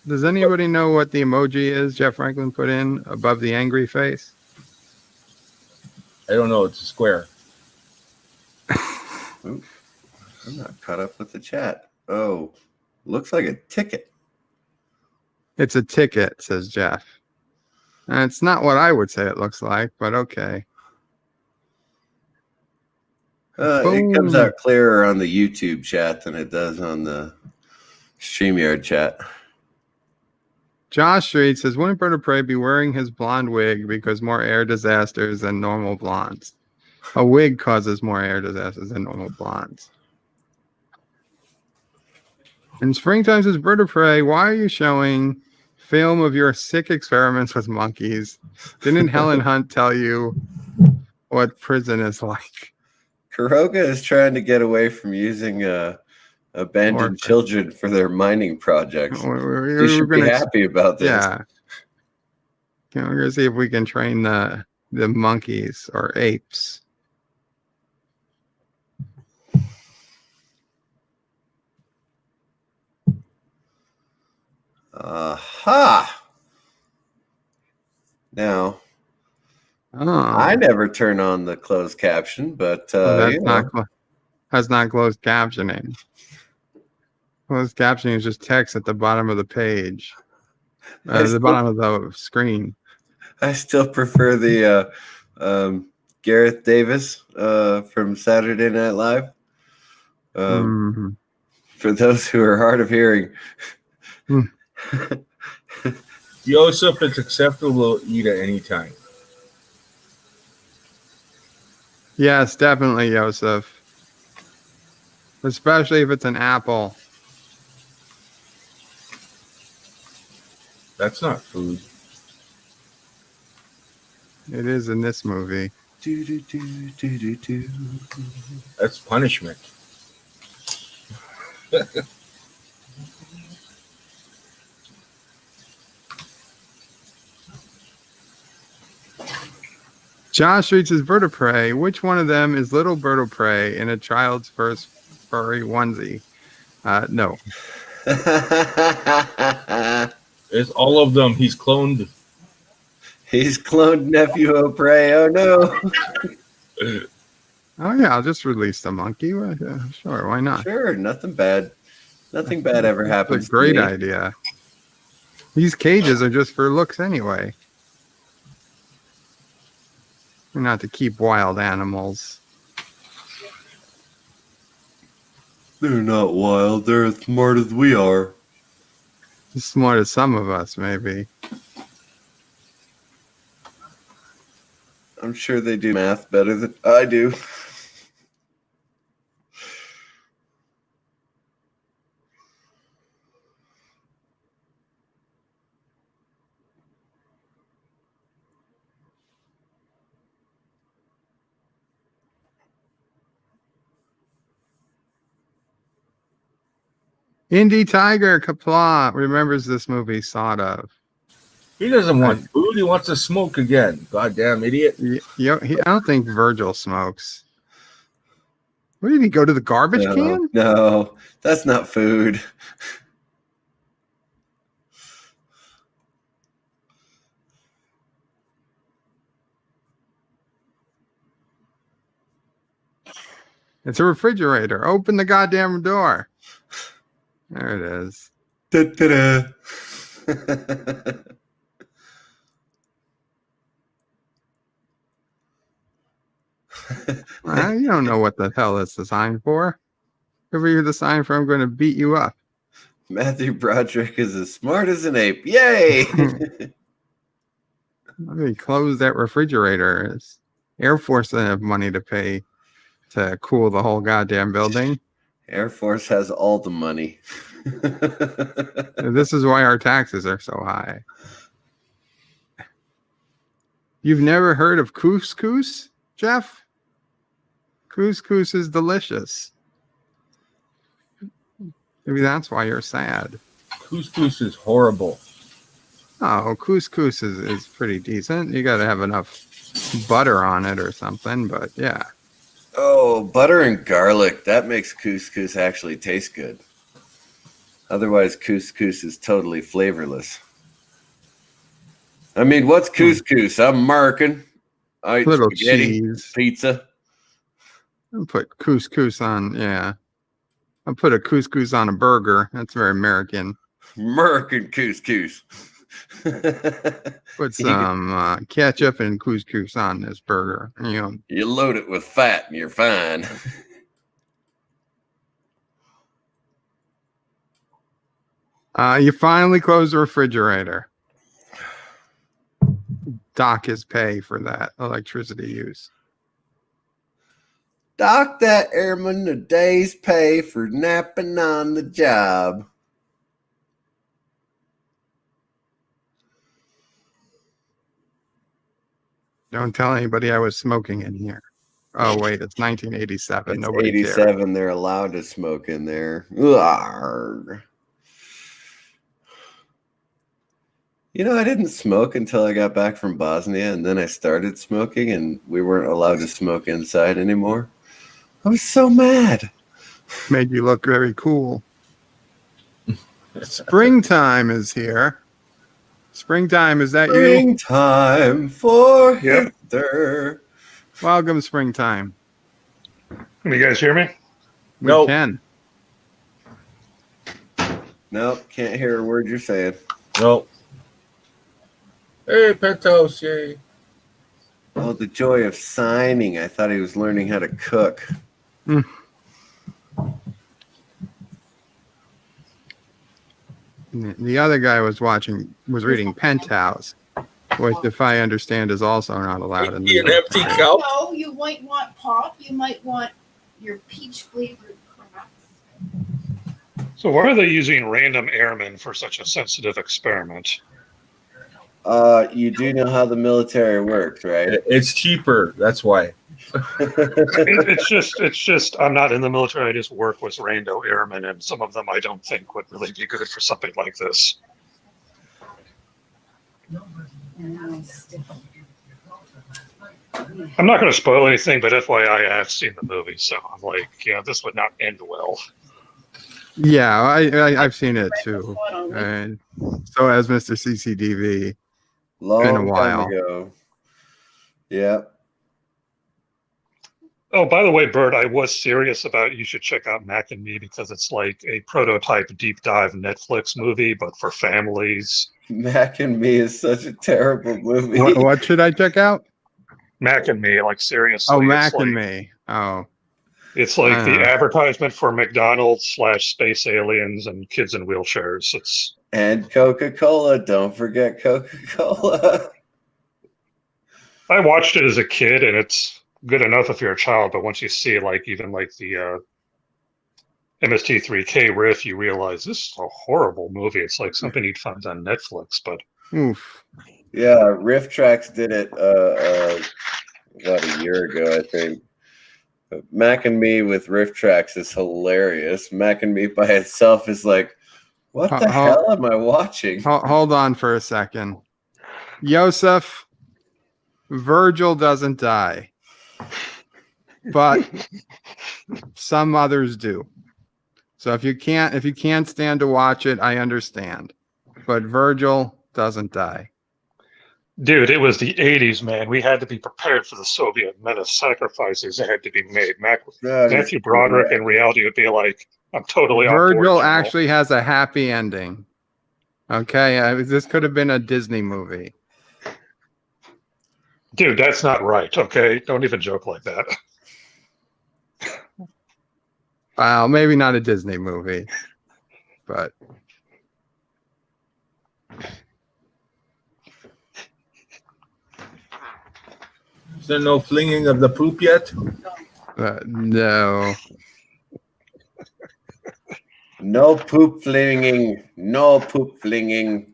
Speaker 1: Does anybody know what the emoji is Jeff Franklin put in above the angry face?
Speaker 2: I don't know. It's a square.
Speaker 5: Ooh, I'm not caught up with the chat. Oh, looks like a ticket.
Speaker 1: It's a ticket, says Jeff. And it's not what I would say it looks like, but okay.
Speaker 5: It comes
Speaker 1: Boom.
Speaker 5: out clearer on the YouTube chat than it does on the StreamYard chat.
Speaker 1: Josh Street says, wouldn't Bird of Prey be wearing his blonde wig because more air disasters than normal blondes? A wig causes more air disasters than normal blondes. In Springtime says, Bird of Prey, why are you showing film of your sick experiments with monkeys? Didn't Helen Hunt tell you what prison is like?
Speaker 5: Kuroga is trying to get away from using abandoned children for their mining projects. You should be happy about this.
Speaker 1: Yeah. We're going to see if we can train the monkeys or apes.
Speaker 5: Aha! Now,
Speaker 1: Oh,
Speaker 5: I never turn on the closed caption, but
Speaker 1: that's not closed captioning. Closed captioning is just text at the bottom of the page, the bottom of the screen.
Speaker 5: I still prefer the Gareth Davis from Saturday Night Live. For those who are hard of hearing.
Speaker 2: Joseph, it's acceptable to eat at any time.
Speaker 1: Yes, definitely, Joseph. Especially if it's an apple.
Speaker 2: That's not food.
Speaker 1: It is in this movie.
Speaker 5: Do, do, do, do, do, do.
Speaker 2: That's punishment.
Speaker 1: Josh treats his bird of prey. Which one of them is little bird of prey in a child's first furry onesie? No.
Speaker 2: It's all of them. He's cloned.
Speaker 5: He's cloned Nephew O'Prey. Oh no.
Speaker 1: Oh yeah, I'll just release the monkey. Well, sure, why not?
Speaker 5: Sure, nothing bad. Nothing bad ever happens.
Speaker 1: It's a great
Speaker 5: to me.
Speaker 1: idea. These cages are just for looks anyway. They're not to keep wild animals.
Speaker 5: They're not wild. They're as smart as we are.
Speaker 1: As smart as some of us, maybe.
Speaker 5: I'm sure they do math better than I do.
Speaker 1: Indie Tiger Qapla remembers this movie, sort of.
Speaker 2: He doesn't want food. He wants to smoke again. Goddamn idiot.
Speaker 1: I don't think Virgil smokes. Where did he go to the garbage can?
Speaker 5: No, that's not food.
Speaker 1: It's a refrigerator. Open the goddamn door. There it is.
Speaker 5: Da-da-da.
Speaker 1: You don't know what the hell it's the sign for. If you're the sign for I'm going to beat you up.
Speaker 5: Matthew Broderick is as smart as an ape. Yay!
Speaker 1: They closed that refrigerator. Air Force doesn't have money to pay to cool the whole goddamn building.
Speaker 5: Air Force has all the money.
Speaker 1: This is why our taxes are so high. You've never heard of couscous, Jeff? Couscous is delicious. Maybe that's why you're sad.
Speaker 2: Couscous is horrible.
Speaker 1: Oh, couscous is pretty decent. You got to have enough butter on it or something, but yeah.
Speaker 5: Oh, butter and garlic. That makes couscous actually taste good. Otherwise, couscous is totally flavorless. I mean, what's couscous? I'm American. I eat
Speaker 1: Little
Speaker 5: spaghetti,
Speaker 1: cheese.
Speaker 5: pizza.
Speaker 1: I'll put couscous on, yeah. I'll put a couscous on a burger. That's very American.
Speaker 5: American couscous.
Speaker 1: Put some ketchup and couscous on this burger. You know,
Speaker 5: You load it with fat and you're fine.
Speaker 1: you finally close the refrigerator. Dock his pay for that electricity use.
Speaker 5: Dock that airman a day's pay for napping on the job.
Speaker 1: Don't tell anybody I was smoking in here. Oh, wait, it's 1987.
Speaker 5: It's
Speaker 1: Nobody
Speaker 5: 87.
Speaker 1: cared.
Speaker 5: They're allowed to smoke in there. Arrgh. You know, I didn't smoke until I got back from Bosnia, and then I started smoking, and we weren't allowed to smoke inside anymore. I was so mad.
Speaker 1: Made you look very cool. Springtime is here. Springtime, is that you?
Speaker 5: Springtime for
Speaker 6: Yep.
Speaker 5: Hither.
Speaker 1: Welcome, springtime.
Speaker 6: Can you guys hear me?
Speaker 1: We
Speaker 2: Nope.
Speaker 1: can.
Speaker 5: Nope, can't hear a word you're saying.
Speaker 2: No. Hey, Pentos, yay.
Speaker 5: Oh, the joy of signing. I thought he was learning how to cook.
Speaker 1: The other guy was reading Penthouse, which, if I understand, is also not allowed in the
Speaker 2: An empty
Speaker 1: military.
Speaker 2: cup.
Speaker 4: No, you might want pop. You might want your peach flavored cracks.
Speaker 6: So why are they using random airmen for such a sensitive experiment?
Speaker 5: You do know how the military works, right?
Speaker 2: It's cheaper. That's why.
Speaker 6: It's just I'm not in the military. I just work with rando airmen, and some of them I don't think would really be good for something like this. I'm not going to spoil anything, but FYI, I have seen the movie, so I'm like, yeah, this would not end well.
Speaker 1: Yeah, I've seen it too, and so has Mr. CCDV.
Speaker 5: Long
Speaker 1: Been a while.
Speaker 5: time ago. Yeah.
Speaker 6: Oh, by the way, Bert, I was serious about you should check out Mac and Me because it's like a prototype deep dive Netflix movie, but for families.
Speaker 5: Mac and Me is such a terrible movie.
Speaker 1: What should I check out?
Speaker 6: Mac and Me, like seriously.
Speaker 1: Oh,
Speaker 6: it's
Speaker 1: Mac
Speaker 6: like,
Speaker 1: and Me. Oh,
Speaker 6: It's like the
Speaker 1: Ah.
Speaker 6: advertisement for McDonald's / space aliens and kids in wheelchairs. It's
Speaker 5: And Coca-Cola. Don't forget Coca-Cola.
Speaker 6: I watched it as a kid, and it's good enough if you're a child, but once you see like even like the MST3K riff, you realize this is a horrible movie. It's like something you'd find on Netflix, but
Speaker 1: oof.
Speaker 5: Yeah, Riff Tracks did it about a year ago, I think. Mac and Me with Riff Tracks is hilarious. Mac and Me by itself is like, what the hell am I watching?
Speaker 1: Hold on for a second. Yosef, Virgil doesn't die, but some others do. So if you can't stand to watch it, I understand. But Virgil doesn't die.
Speaker 6: dude, it was the 80s, man. We had to be prepared for the Soviet menace. Sacrifices that had to be made. Matthew Broderick in reality would be like, I'm totally on board.
Speaker 1: Virgil
Speaker 6: General.
Speaker 1: actually has a happy ending. Okay, this could have been a Disney movie.
Speaker 6: Dude, that's not right, okay? Don't even joke like that.
Speaker 1: Well, maybe not a Disney movie, but
Speaker 2: Is there no flinging of the poop yet?
Speaker 1: no.
Speaker 5: No poop flinging. No poop flinging.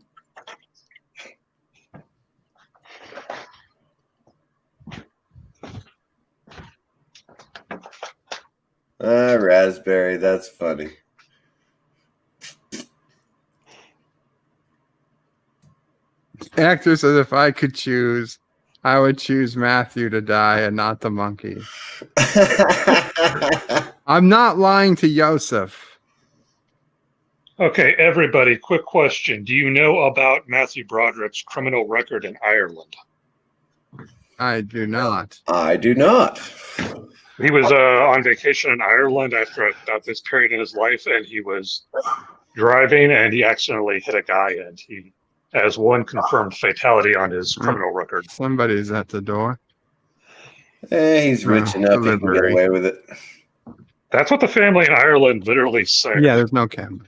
Speaker 5: Raspberry. That's funny.
Speaker 1: Actor says if I could choose, I would choose Matthew to die and not the monkey. I'm not lying to Yosef.
Speaker 6: Okay, everybody, quick question. Do you know about Matthew Broderick's criminal record in Ireland?
Speaker 1: I do not.
Speaker 5: I do not.
Speaker 6: He was on vacation in Ireland after about this period in his life, and he was driving, and he accidentally hit a guy, and he has one confirmed fatality on his criminal record.
Speaker 1: Somebody's at the door.
Speaker 5: He's rich enough he can get
Speaker 1: delivery.
Speaker 5: away with it.
Speaker 6: That's what the family in Ireland literally said.
Speaker 1: Yeah, there's no camera.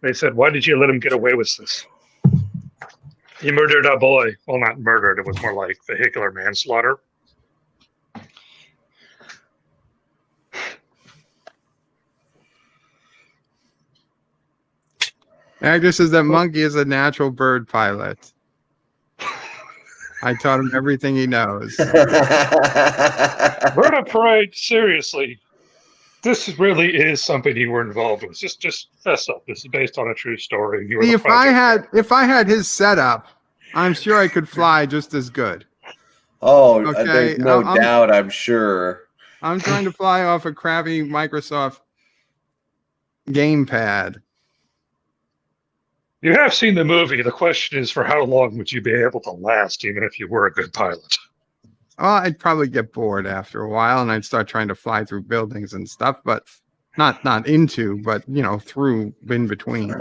Speaker 6: They said, why did you let him get away with this? He murdered a boy. Well, not murdered. It was more like vehicular manslaughter.
Speaker 1: Actor says that monkey is a natural bird pilot. I taught him everything he knows.
Speaker 6: Vertebrate, seriously. This really is something you were involved with. Just fess up. This is based on a true story. You were
Speaker 1: See,
Speaker 6: the
Speaker 1: if I had his setup, I'm sure I could fly just as good.
Speaker 5: Oh,
Speaker 1: Okay,
Speaker 5: there's no
Speaker 1: I'm-
Speaker 5: doubt, I'm sure.
Speaker 1: I'm trying to fly off a crappy Microsoft gamepad.
Speaker 6: You have seen the movie. The question is, for how long would you be able to last, even if you were a good pilot?
Speaker 1: Well, I'd probably get bored after a while, and I'd start trying to fly through buildings and stuff, but not into, but through in between.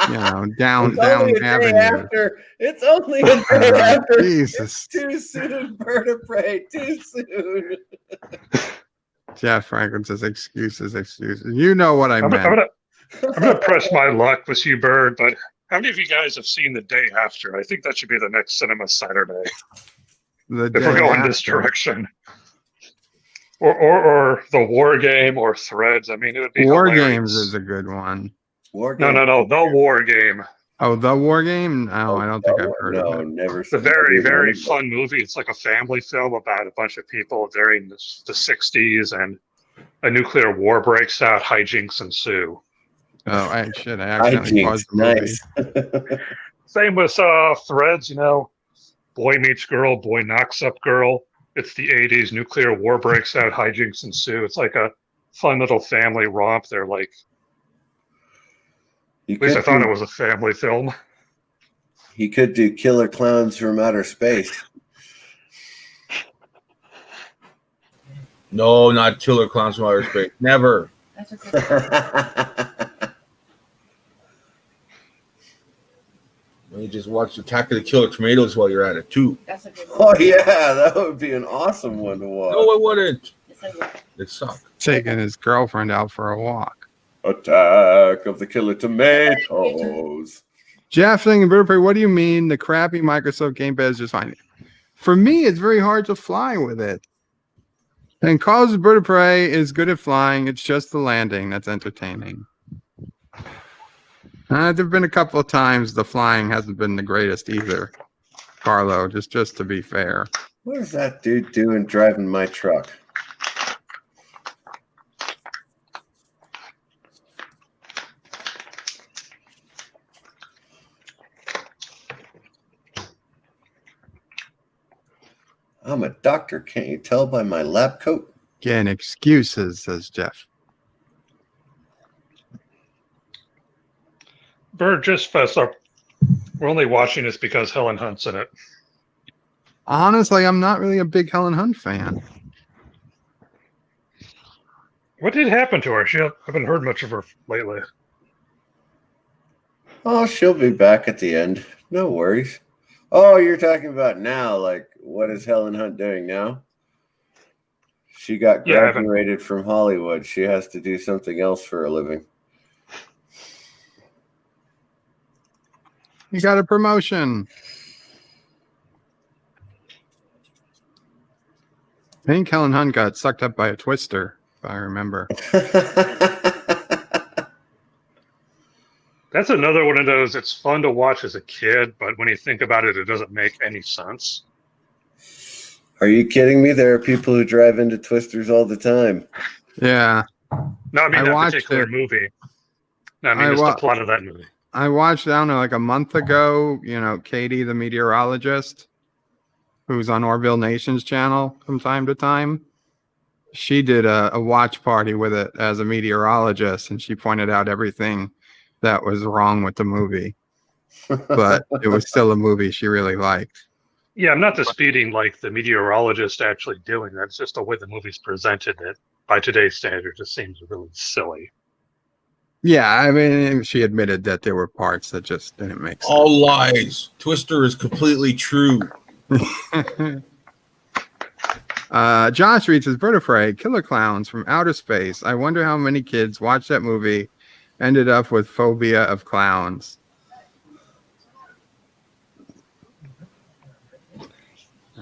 Speaker 1: Down
Speaker 5: It's only a day
Speaker 1: avenue.
Speaker 5: after. It's only a day after.
Speaker 1: Jesus.
Speaker 5: Too soon, vertebrate. Too soon.
Speaker 1: Jeff Franklin says excuses. You know what I
Speaker 6: I'm
Speaker 1: meant.
Speaker 6: gonna press my luck with you, Bird. But how many of you guys have seen The Day After? I think that should be the next Cinema Saturday
Speaker 1: The
Speaker 6: if we're
Speaker 1: day
Speaker 6: going this
Speaker 1: after.
Speaker 6: direction. Or the War Game or Threads. I mean, it would be
Speaker 1: War
Speaker 6: hilarious.
Speaker 1: Games is a good one.
Speaker 5: War
Speaker 6: No,
Speaker 5: Game.
Speaker 6: the War Game.
Speaker 1: Oh, the War Game? No, I don't think I've heard
Speaker 5: No,
Speaker 1: of it.
Speaker 5: never.
Speaker 6: It's a very,
Speaker 5: never
Speaker 6: very
Speaker 5: heard of it.
Speaker 6: fun movie. It's like a family film about a bunch of people during the 60s, and a nuclear war breaks out. Hijinks ensue.
Speaker 1: Oh, I accidentally paused the movie.
Speaker 5: Nice.
Speaker 6: Same with Threads. You know, boy meets girl, boy knocks up girl. It's the 80s. Nuclear war breaks out. Hijinks ensue. It's like a fun little family romp. They're like, at least I thought it was a family film.
Speaker 5: He could do Killer Clowns from Outer Space.
Speaker 2: No, not Killer Clowns from Outer Space. Never.
Speaker 4: That's a good one.
Speaker 2: You just watch Attack of the Killer Tomatoes while you're at it too.
Speaker 4: That's a good one.
Speaker 5: Oh yeah, that would be an awesome one to watch.
Speaker 2: No, it wouldn't.
Speaker 4: Yes, I will.
Speaker 2: It sucked.
Speaker 1: Taking his girlfriend out for a walk.
Speaker 5: Attack of the Killer Tomatoes.
Speaker 1: Jeff thinking, what do you mean the crappy Microsoft Game Pass is just fine? For me, it's very hard to fly with it. And Calls of Bird of Prey is good at flying. It's just the landing that's entertaining. There have been a couple of times the flying hasn't been the greatest either, Carlo, just to be fair.
Speaker 5: What is that dude doing driving my truck? I'm a doctor. Can't you tell by my lab coat?
Speaker 1: Again, excuses, says Jeff.
Speaker 6: Bird, just fess up. We're only watching this because Helen Hunt's in it.
Speaker 1: Honestly, I'm not really a big Helen Hunt fan.
Speaker 6: What did happen to her? I haven't heard much of her lately.
Speaker 5: Oh, she'll be back at the end. No worries. Oh, you're talking about now. Like, what is Helen Hunt doing now? She got graduated from Hollywood. She has to do something else for a living.
Speaker 1: You got a promotion. I think Helen Hunt got sucked up by a twister, if I remember.
Speaker 6: That's another one of those. It's fun to watch as a kid, but when you think about it, it doesn't make any sense.
Speaker 5: Are you kidding me? There are people who drive into twisters all the time.
Speaker 1: Yeah.
Speaker 6: No, I mean that
Speaker 1: watched
Speaker 6: particular movie. No, I mean it's the plot of that movie.
Speaker 1: I watched, I don't know, like a month ago, Katie, the meteorologist, who's on Orville Nation's channel from time to time. She did a watch party with it as a meteorologist, and she pointed out everything that was wrong with the movie. But it was still a movie she really liked.
Speaker 6: Yeah, I'm not disputing like the meteorologist actually doing that. It's just the way the movie's presented that by today's standards just seems really silly.
Speaker 1: Yeah, I mean, she admitted that there were parts that just didn't make sense.
Speaker 2: All lies. Twister is completely true.
Speaker 1: Josh reads his Bird of Prey, Killer Clowns from Outer Space. I wonder how many kids watched that movie, ended up with phobia of clowns.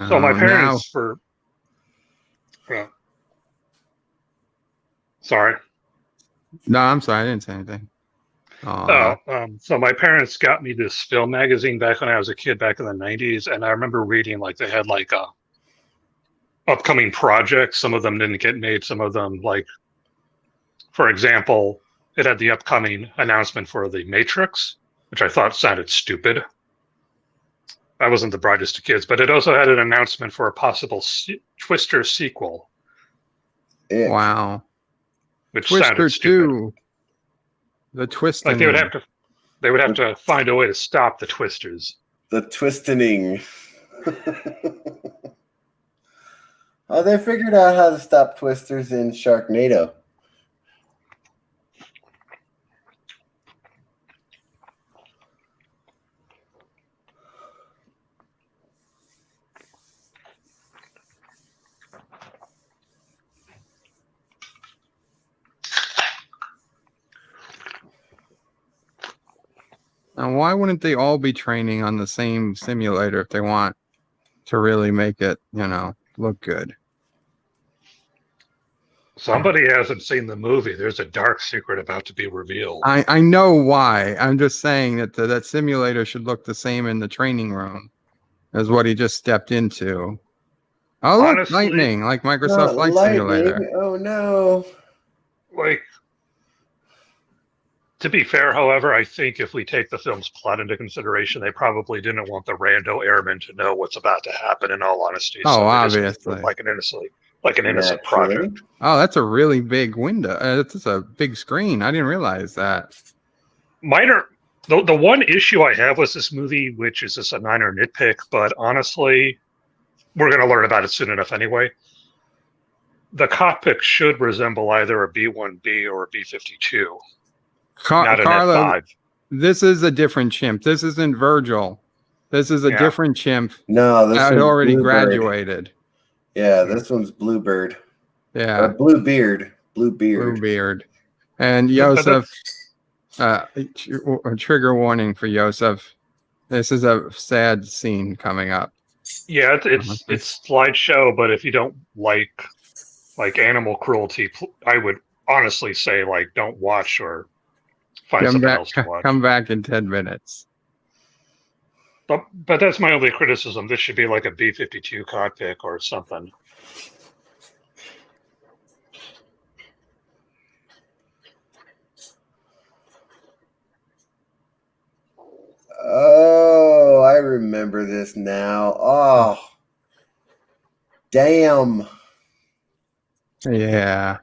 Speaker 6: So my parents sorry.
Speaker 1: No, I'm sorry, I didn't say anything.
Speaker 6: So my parents got me this film magazine back when I was a kid, back in the 90s, and I remember reading like they had like upcoming projects. Some of them didn't get made. Some of them, like, for example, it had the upcoming announcement for The Matrix, which I thought sounded stupid. I wasn't the brightest of kids, but it also had an announcement for a possible Twister sequel.
Speaker 5: Yeah.
Speaker 1: Wow.
Speaker 6: Which
Speaker 1: Twister
Speaker 6: sounded stupid.
Speaker 1: 2. The Twisting.
Speaker 6: Like they would have to find a way to stop the Twisters.
Speaker 5: The twistening. Oh, they figured out how to stop twisters in Sharknado.
Speaker 1: And why wouldn't they all be training on the same simulator if they want to really make it, look good?
Speaker 6: Somebody hasn't seen the movie. There's a dark secret about to be revealed.
Speaker 1: I know why. I'm just saying that that simulator should look the same in the training room as what he just stepped into. Oh, look,
Speaker 6: Honestly,
Speaker 1: lightning, like Microsoft
Speaker 5: Not
Speaker 1: Flight
Speaker 5: lightning.
Speaker 1: Simulator.
Speaker 5: Oh no.
Speaker 6: Like, to be fair, however, I think if we take the film's plot into consideration, they probably didn't want the rando airman to know what's about to happen. In all honesty,
Speaker 1: Oh,
Speaker 6: they just
Speaker 1: obviously.
Speaker 6: made it like an innocent
Speaker 5: Naturally.
Speaker 6: project.
Speaker 1: Oh, that's a really big window. That's a big screen. I didn't realize that.
Speaker 6: The one issue I have with this movie, which is just a minor nitpick, but honestly, we're going to learn about it soon enough anyway. The cockpit should resemble either a B-1B or a B-52, not an
Speaker 1: Carlo,
Speaker 6: F-5.
Speaker 1: this is a different chimp. This isn't Virgil. This is a different chimp
Speaker 5: No, this
Speaker 1: that
Speaker 5: one's
Speaker 1: already
Speaker 5: Bluebird.
Speaker 1: graduated.
Speaker 5: Yeah, this one's Bluebird.
Speaker 1: Yeah,
Speaker 5: Bluebeard.
Speaker 1: Bluebeard. And Yosef, a trigger warning for Yosef. This is a sad scene coming up.
Speaker 6: Yeah, it's slideshow, but if you don't like animal cruelty, I would honestly say don't watch or find something else to watch.
Speaker 1: Come back in 10 minutes.
Speaker 6: But that's my only criticism. This should be like a B-52 cockpit or something.
Speaker 5: Oh, I remember this now. Oh, damn.
Speaker 1: Yeah.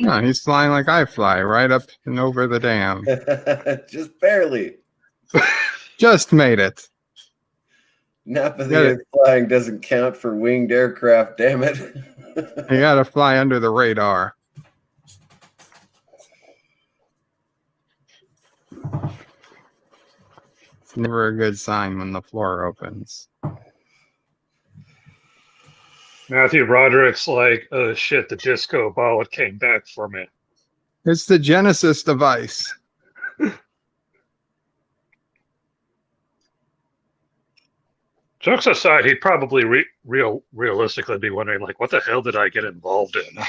Speaker 1: No, he's flying like I fly, right up and over the dam.
Speaker 5: Just barely.
Speaker 1: Just made it.
Speaker 5: Napa the Earth flying doesn't count for winged aircraft, damn it.
Speaker 1: You gotta fly under the radar. It's never a good sign when the floor opens.
Speaker 6: Matthew Broderick's like, oh shit, the disco ball, it came back for me.
Speaker 1: It's the Genesis device.
Speaker 6: Jokes aside, he'd probably realistically be wondering, what the hell did I get involved in?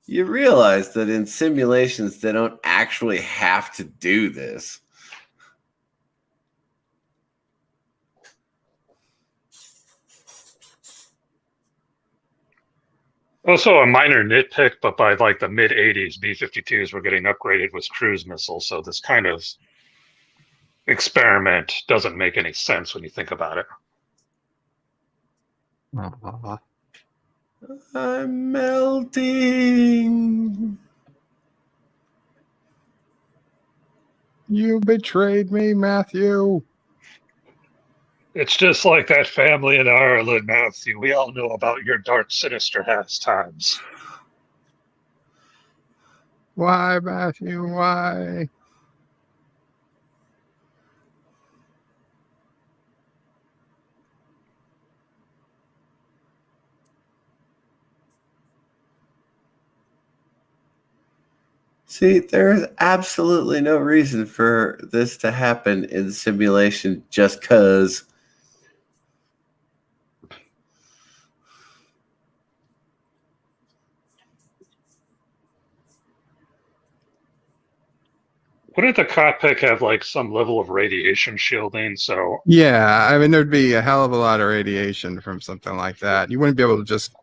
Speaker 5: You realize that in simulations, they don't actually have to do this.
Speaker 6: Also, a minor nitpick, but by the mid-'80s, B-52s were getting upgraded with cruise missiles, so this kind of experiment doesn't make any sense when you think about it.
Speaker 5: I'm melting.
Speaker 1: You betrayed me, Matthew.
Speaker 6: It's just like that family in Ireland, Matthew. We all know about your dark, sinister pastimes.
Speaker 1: Why, Matthew? Why?
Speaker 5: See, there is absolutely no reason for this to happen in simulation just because.
Speaker 6: Wouldn't the cockpit have some level of radiation shielding? So
Speaker 1: Yeah, I mean, there'd be a hell of a lot of radiation from something like that. You wouldn't be able to just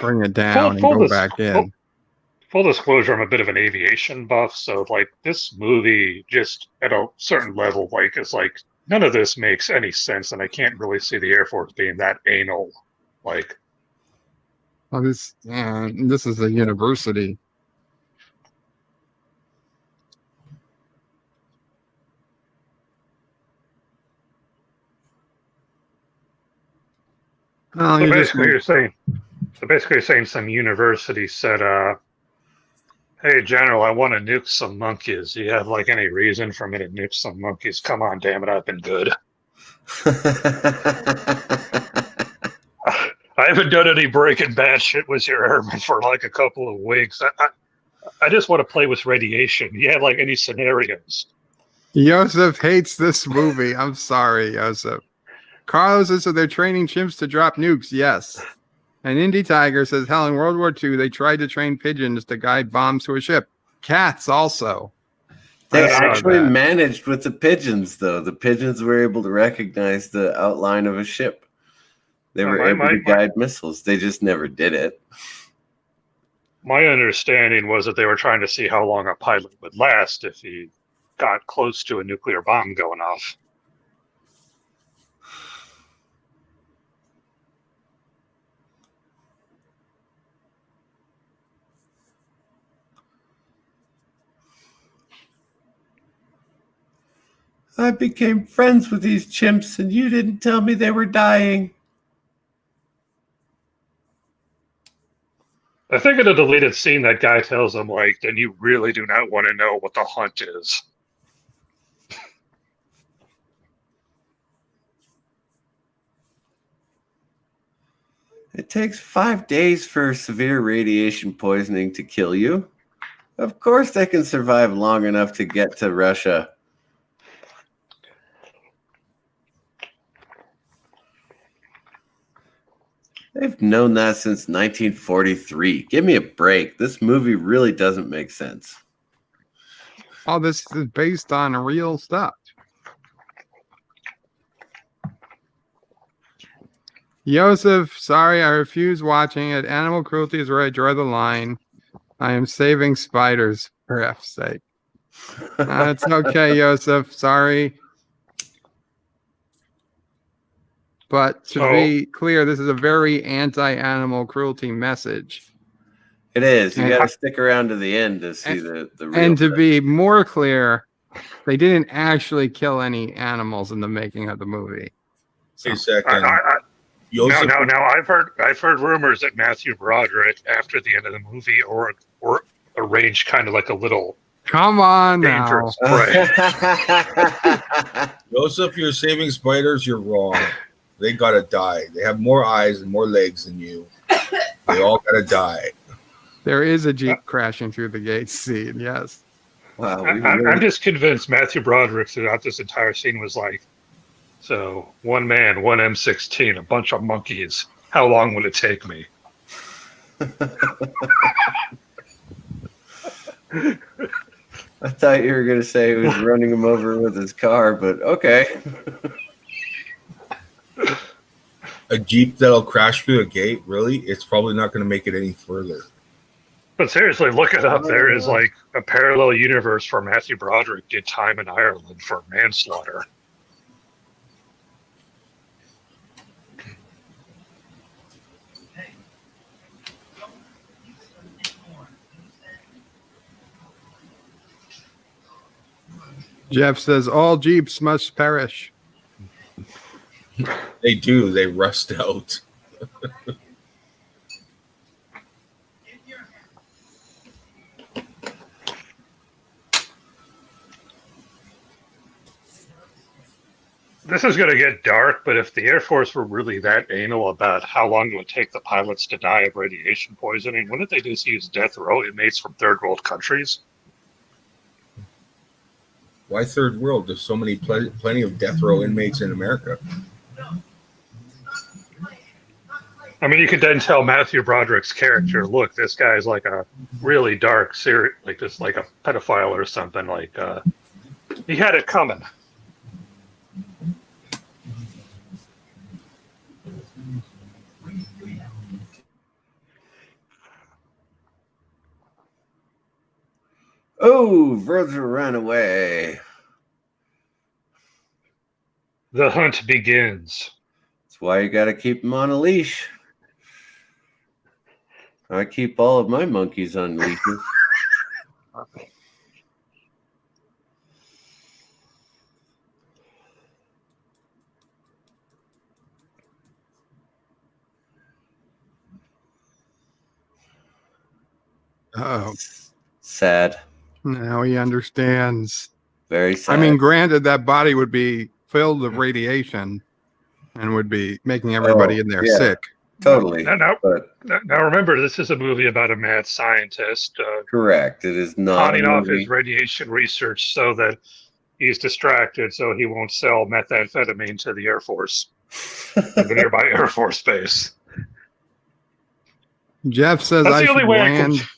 Speaker 1: bring it down and go back in.
Speaker 6: Full disclosure, I'm a bit of an aviation buff, so this movie just at a certain level, it's none of this makes any sense, and I can't really see the Air Force being that anal.
Speaker 1: Well, this is a university. Oh,
Speaker 6: So basically, you're saying some university said, "Hey, General, I want to nuke some monkeys. Do you have any reason for me to nuke some monkeys? Come on, damn it, I've been good." I haven't done any Breaking Bad shit with your airman for like a couple of weeks. I just want to play with radiation. You have like any scenarios?
Speaker 1: Yosef hates this movie. I'm sorry, Yosef. Carlos says, so they're training chimps to drop nukes. Yes. And Indie Tiger says, hell, in World War II, they tried to train pigeons to guide bombs to a ship. Cats also.
Speaker 5: They
Speaker 1: I saw
Speaker 5: actually
Speaker 1: that.
Speaker 5: managed with the pigeons, though. The pigeons were able to recognize the outline of a ship. They were able to guide missiles. They just never did it.
Speaker 6: My understanding was that they were trying to see how long a pilot would last if he got close to a nuclear bomb going off.
Speaker 5: I became friends with these chimps, and you didn't tell me they were dying.
Speaker 6: I think in a deleted scene, that guy tells him, like, then you really do not want to know what the hunt is.
Speaker 5: It takes 5 days for severe radiation poisoning to kill you. Of course they can survive long enough to get to Russia. They've known that since 1943. Give me a break. This movie really doesn't make sense.
Speaker 1: All this is based on real stuff. Yosef, sorry, I refuse watching it. Animal cruelty is where I draw the line. I am saving spiders, for F's sake. It's okay, Yosef. Sorry. But to be clear, this is a very anti-animal cruelty message.
Speaker 5: It is. You got to stick around to the end to see the real
Speaker 1: And to
Speaker 5: thing.
Speaker 1: be more clear, they didn't actually kill any animals in the making of the movie.
Speaker 2: Wait a second.
Speaker 6: No. I've heard rumors that Matthew Broderick, after the end of the movie, or arranged kind of like a little
Speaker 1: Come on now.
Speaker 6: dangerous prey.
Speaker 2: Joseph, you're saving spiders. You're wrong. They gotta die. They have more eyes and more legs than you. They all gotta die.
Speaker 1: There is a Jeep crashing through the gate scene, yes.
Speaker 5: Wow,
Speaker 6: I'm just convinced Matthew Broderick throughout this entire scene was like, so one man, one M16, a bunch of monkeys. How long would it take me?
Speaker 5: I thought you were going to say he was running him over with his car, but okay.
Speaker 2: A Jeep that'll crash through a gate? Really? It's probably not going to make it any further.
Speaker 6: But seriously, look it up. There is like a parallel universe where Matthew Broderick did time in Ireland for manslaughter.
Speaker 1: Jeff says all Jeeps must perish.
Speaker 2: They do. They rust out.
Speaker 6: This is going to get dark, but if the Air Force were really that anal about how long it would take the pilots to die of radiation poisoning, wouldn't they just use death row inmates from third world countries?
Speaker 2: Why third world? There's so many plenty of death row inmates in America.
Speaker 6: I mean, you could then tell Matthew Broderick's character, look, this guy's like a really dark, serious, like this, like a pedophile or something. Like he had it coming.
Speaker 5: Oh, Virgil ran away.
Speaker 6: The hunt begins.
Speaker 5: That's why you got to keep them on a leash. I keep all of my monkeys on leashes.
Speaker 1: Oh,
Speaker 5: Sad.
Speaker 1: now he understands.
Speaker 5: Very sad.
Speaker 1: I mean, granted, that body would be filled with radiation and would be making everybody in there
Speaker 5: yeah.
Speaker 1: sick.
Speaker 5: totally.
Speaker 6: Now,
Speaker 5: But
Speaker 6: now remember, this is a movie about a mad scientist
Speaker 5: correct, it is not a
Speaker 6: conning off his
Speaker 5: movie.
Speaker 6: radiation research so that he's distracted so he won't sell methamphetamine to the Air Force, to the nearby Air Force Base.
Speaker 1: Jeff says
Speaker 6: That's
Speaker 1: I
Speaker 6: the
Speaker 1: should
Speaker 6: only way I can.
Speaker 1: land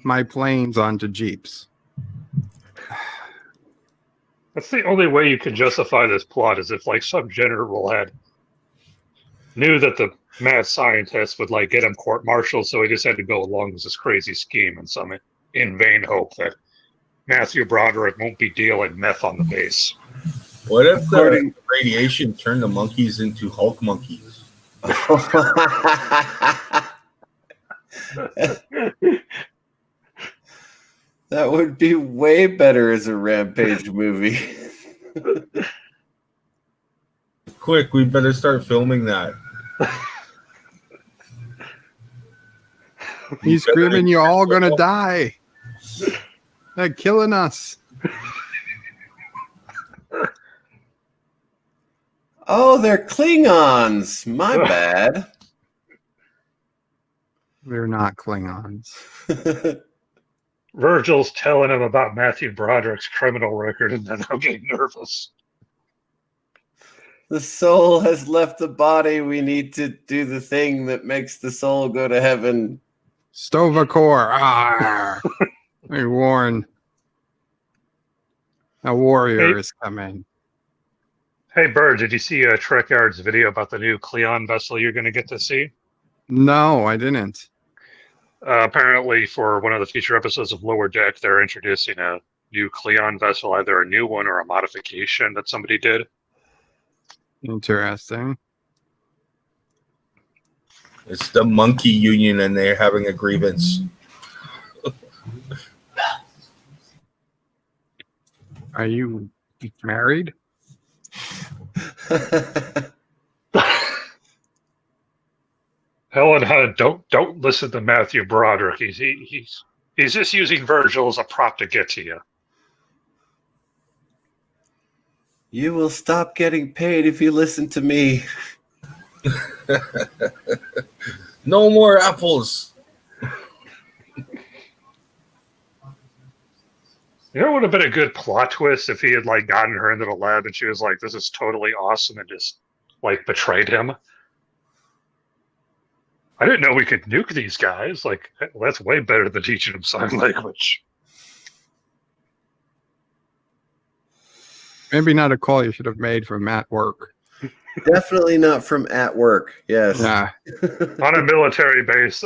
Speaker 1: my planes onto Jeeps.
Speaker 6: That's the only way you can justify this plot, is if like some general had knew that the mad scientist would like get him court-martialed, so he just had to go along with this crazy scheme and some in vain hope that Matthew Broderick won't be dealing meth on the base.
Speaker 2: What if the radiation turned the monkeys into Hulk monkeys?
Speaker 5: That would be way better as a Rampage movie.
Speaker 2: Quick, we better start filming that.
Speaker 1: He's screaming, "You're all gonna die! They're killing us!"
Speaker 5: Oh, they're Klingons. My bad.
Speaker 1: They're not Klingons.
Speaker 6: Virgil's telling him about Matthew Broderick's criminal record, and then I'm getting nervous.
Speaker 5: The soul has left the body. We need to do the thing that makes the soul go to heaven.
Speaker 1: Stovacor. Ah, I warn. A warrior is coming.
Speaker 6: Hey, Bird, did you see Trekyard's video about the new Cleon vessel you're going to get to see?
Speaker 1: No, I didn't.
Speaker 6: Apparently, for one of the future episodes of Lower Deck, they're introducing a new Cleon vessel, either a new one or a modification that somebody did.
Speaker 1: Interesting.
Speaker 2: It's the monkey union, and they're having a grievance.
Speaker 1: Are you married?
Speaker 6: Helen Hunt, don't listen to Matthew Broderick. He's just using Virgil as a prop to get to you.
Speaker 5: You will stop getting paid if you listen to me.
Speaker 2: No more apples.
Speaker 6: You know, it would have been a good plot twist if he had like gotten her into the lab and she was like, "This is totally awesome," and just like betrayed him. I didn't know we could nuke these guys. Like, well, that's way better than teaching them sign language.
Speaker 1: Maybe not a call you should have made from at work.
Speaker 5: Definitely not from at work. Yes.
Speaker 1: Yeah.
Speaker 6: On a military base,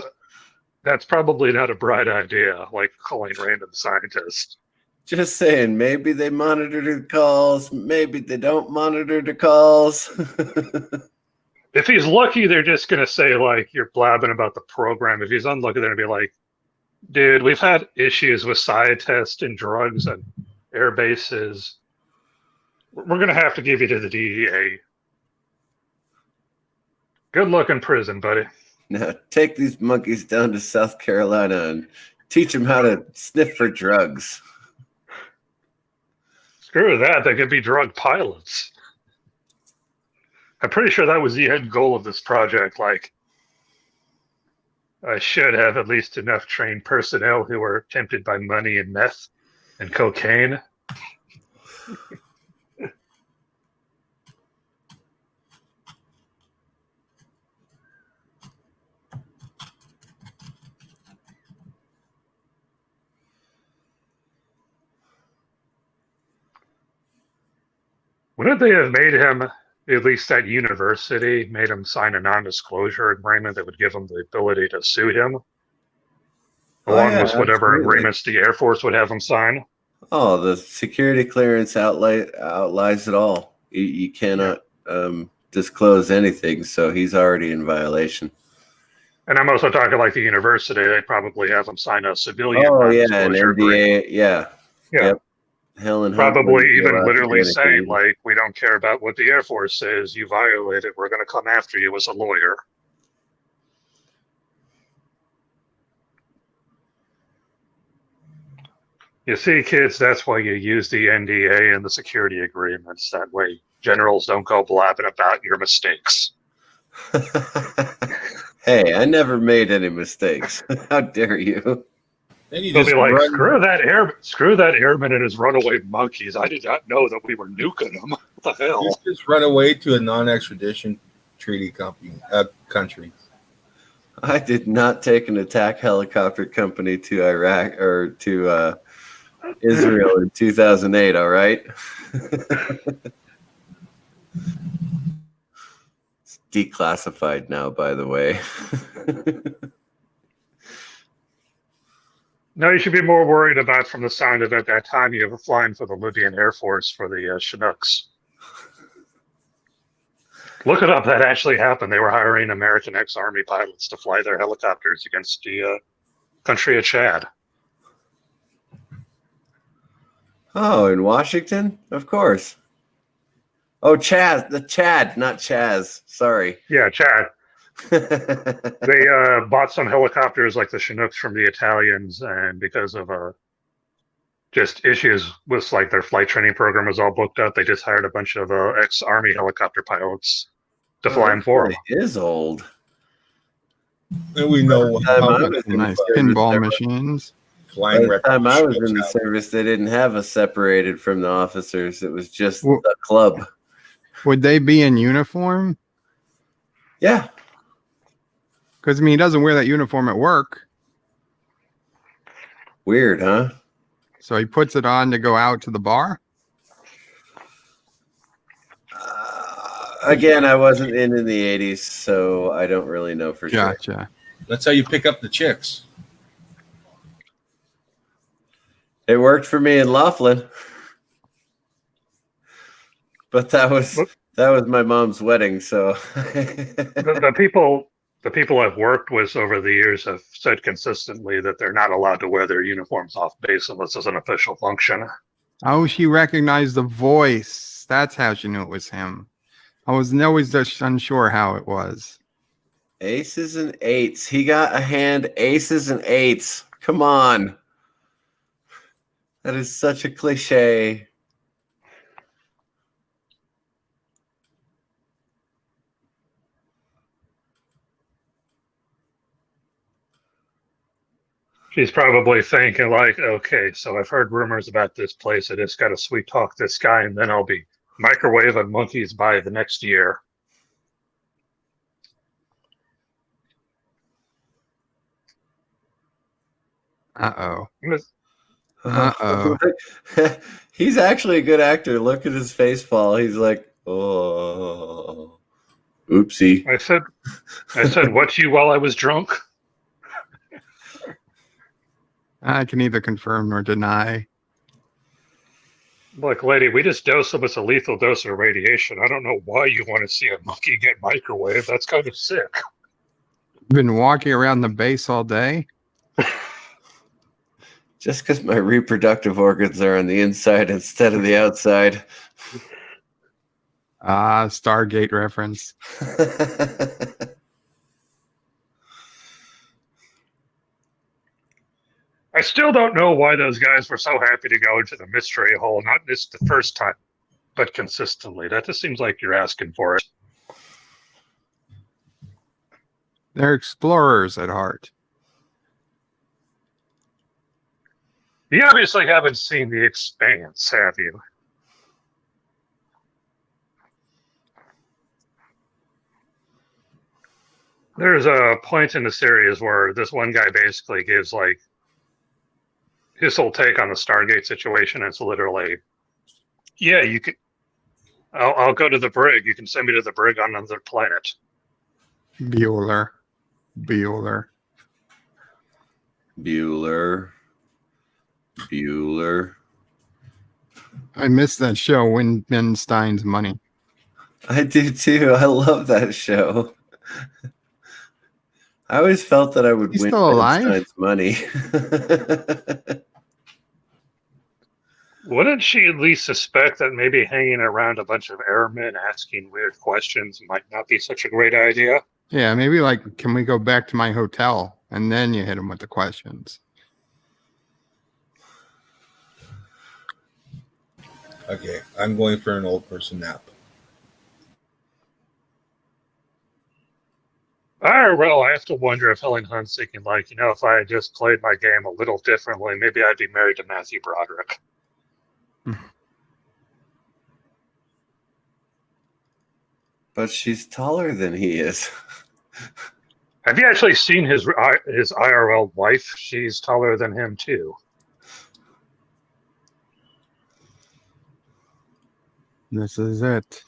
Speaker 6: that's probably not a bright idea, like calling random scientists.
Speaker 5: Just saying, maybe they monitor the calls, maybe they don't monitor the calls.
Speaker 6: If he's lucky, they're just going to say, like, you're blabbing about the program. If he's unlucky, they're going to be like, dude, we've had issues with scientists and drugs and air bases. We're going to have to give you to the DEA. Good luck in prison, buddy.
Speaker 5: Now, take these monkeys down to South Carolina and teach them how to sniff for drugs.
Speaker 6: Screw that. They could be drug pilots. I'm pretty sure that was the end goal of this project. Like, I should have at least enough trained personnel who are tempted by money and meth and cocaine. Wouldn't they have made him, at least at university, made him sign a non-disclosure agreement that would give him the ability to sue him? Along with whatever agreements the Air Force would have him sign?
Speaker 5: Oh, the security clearance outlies it all. You cannot disclose anything, so he's already in violation.
Speaker 6: And I'm also talking like the university. They probably have him sign a civilian
Speaker 5: an
Speaker 6: non-disclosure agreement.
Speaker 5: NDA, yeah. Yep. Helen Hunt
Speaker 6: Probably
Speaker 5: wouldn't be
Speaker 6: even
Speaker 5: allowed to
Speaker 6: literally
Speaker 5: do
Speaker 6: saying,
Speaker 5: anything.
Speaker 6: like, we don't care about what the Air Force says. You violated. We're going to come after you as a lawyer. You see, kids, that's why you use the NDA and the security agreements. That way generals don't go blabbing about your mistakes.
Speaker 5: Hey, I never made any mistakes. How dare you?
Speaker 2: Then you
Speaker 6: They'll
Speaker 2: just
Speaker 6: be like,
Speaker 2: run.
Speaker 6: screw that airman and his runaway monkeys. I did not know that we were nuking them. What the hell?
Speaker 2: You just run away to a non-extradition treaty country.
Speaker 5: I did not take an attack helicopter company to Iraq or to Israel in 2008, all right? It's declassified now, by the way.
Speaker 6: No, you should be more worried about, from the sound of it, that time you were flying for the Libyan Air Force for the Chinooks. Look it up. That actually happened. They were hiring American ex-Army pilots to fly their helicopters against the country of Chad.
Speaker 5: Oh, in Washington? Of course. Oh, Chad, not Chaz. Sorry.
Speaker 6: Yeah, Chad. They bought some helicopters like the Chinooks from the Italians, and because of just issues with like their flight training program was all booked up, they just hired a bunch of ex-Army helicopter pilots to fly them for them.
Speaker 5: It is old.
Speaker 2: And we know how much
Speaker 1: Nice pinball machines.
Speaker 5: By
Speaker 2: flying
Speaker 5: the
Speaker 2: records.
Speaker 5: time I was in the service, they didn't have us separated from the officers. It was just
Speaker 1: Well-
Speaker 5: the club.
Speaker 1: Would they be in uniform?
Speaker 5: Yeah.
Speaker 1: Because I mean, he doesn't wear that uniform at work,
Speaker 5: Weird, huh?
Speaker 1: so he puts it on to go out to the bar.
Speaker 5: Again, I wasn't in the 80s, so I don't really know for sure.
Speaker 1: Gotcha.
Speaker 2: That's how you pick up the chicks.
Speaker 5: It worked for me in Laughlin. But that was my mom's wedding, so
Speaker 6: The people I've worked with over the years have said consistently that they're not allowed to wear their uniforms off base unless it's an official function.
Speaker 1: Oh, she recognized the voice. That's how she knew it was him. I was always just unsure how it was.
Speaker 5: aces and eights. He got a hand aces and eights. Come on. That is such a cliche.
Speaker 6: She's probably thinking like, okay, so I've heard rumors about this place. I just got to sweet talk this guy, and then I'll be microwaving monkeys by the next year.
Speaker 1: Uh-oh.
Speaker 5: Uh-oh. He's actually a good actor. Look at his face fall. He's like, oh, oopsie.
Speaker 6: I said, what to you while I was drunk?
Speaker 1: I can neither confirm nor deny.
Speaker 6: Look, lady, we just dosed him with a lethal dose of radiation. I don't know why you want to see a monkey get microwaved. That's kind of sick.
Speaker 1: Been walking around the base all day.
Speaker 5: Just because my reproductive organs are on the inside instead of the outside.
Speaker 1: Ah, Stargate reference.
Speaker 6: I still don't know why those guys were so happy to go into the mystery hole, not just the first time, but consistently. That just seems like you're asking for it.
Speaker 1: They're explorers at heart.
Speaker 6: You obviously haven't seen The Expanse, have you? There's a point in the series where this one guy basically gives like his whole take on the Stargate situation. It's literally, yeah, you could. I'll go to the brig. You can send me to the brig on another planet.
Speaker 1: Bueller. I miss that show, Win Stein's Money.
Speaker 5: I do too. I love that show. I always felt that I would
Speaker 1: He's
Speaker 5: win
Speaker 1: still alive?
Speaker 5: Einstein's money.
Speaker 6: Wouldn't she at least suspect that maybe hanging around a bunch of airmen asking weird questions might not be such a great idea?
Speaker 1: Yeah, maybe like, can we go back to my hotel? And then you hit him with the questions.
Speaker 2: Okay, I'm going for an old person nap.
Speaker 6: Well, I have to wonder if Helen Hunt's thinking, like, if I had just played my game a little differently, maybe I'd be married to Matthew Broderick.
Speaker 5: But she's taller than he is.
Speaker 6: Have you actually seen his IRL wife? She's taller than him, too.
Speaker 1: This is it.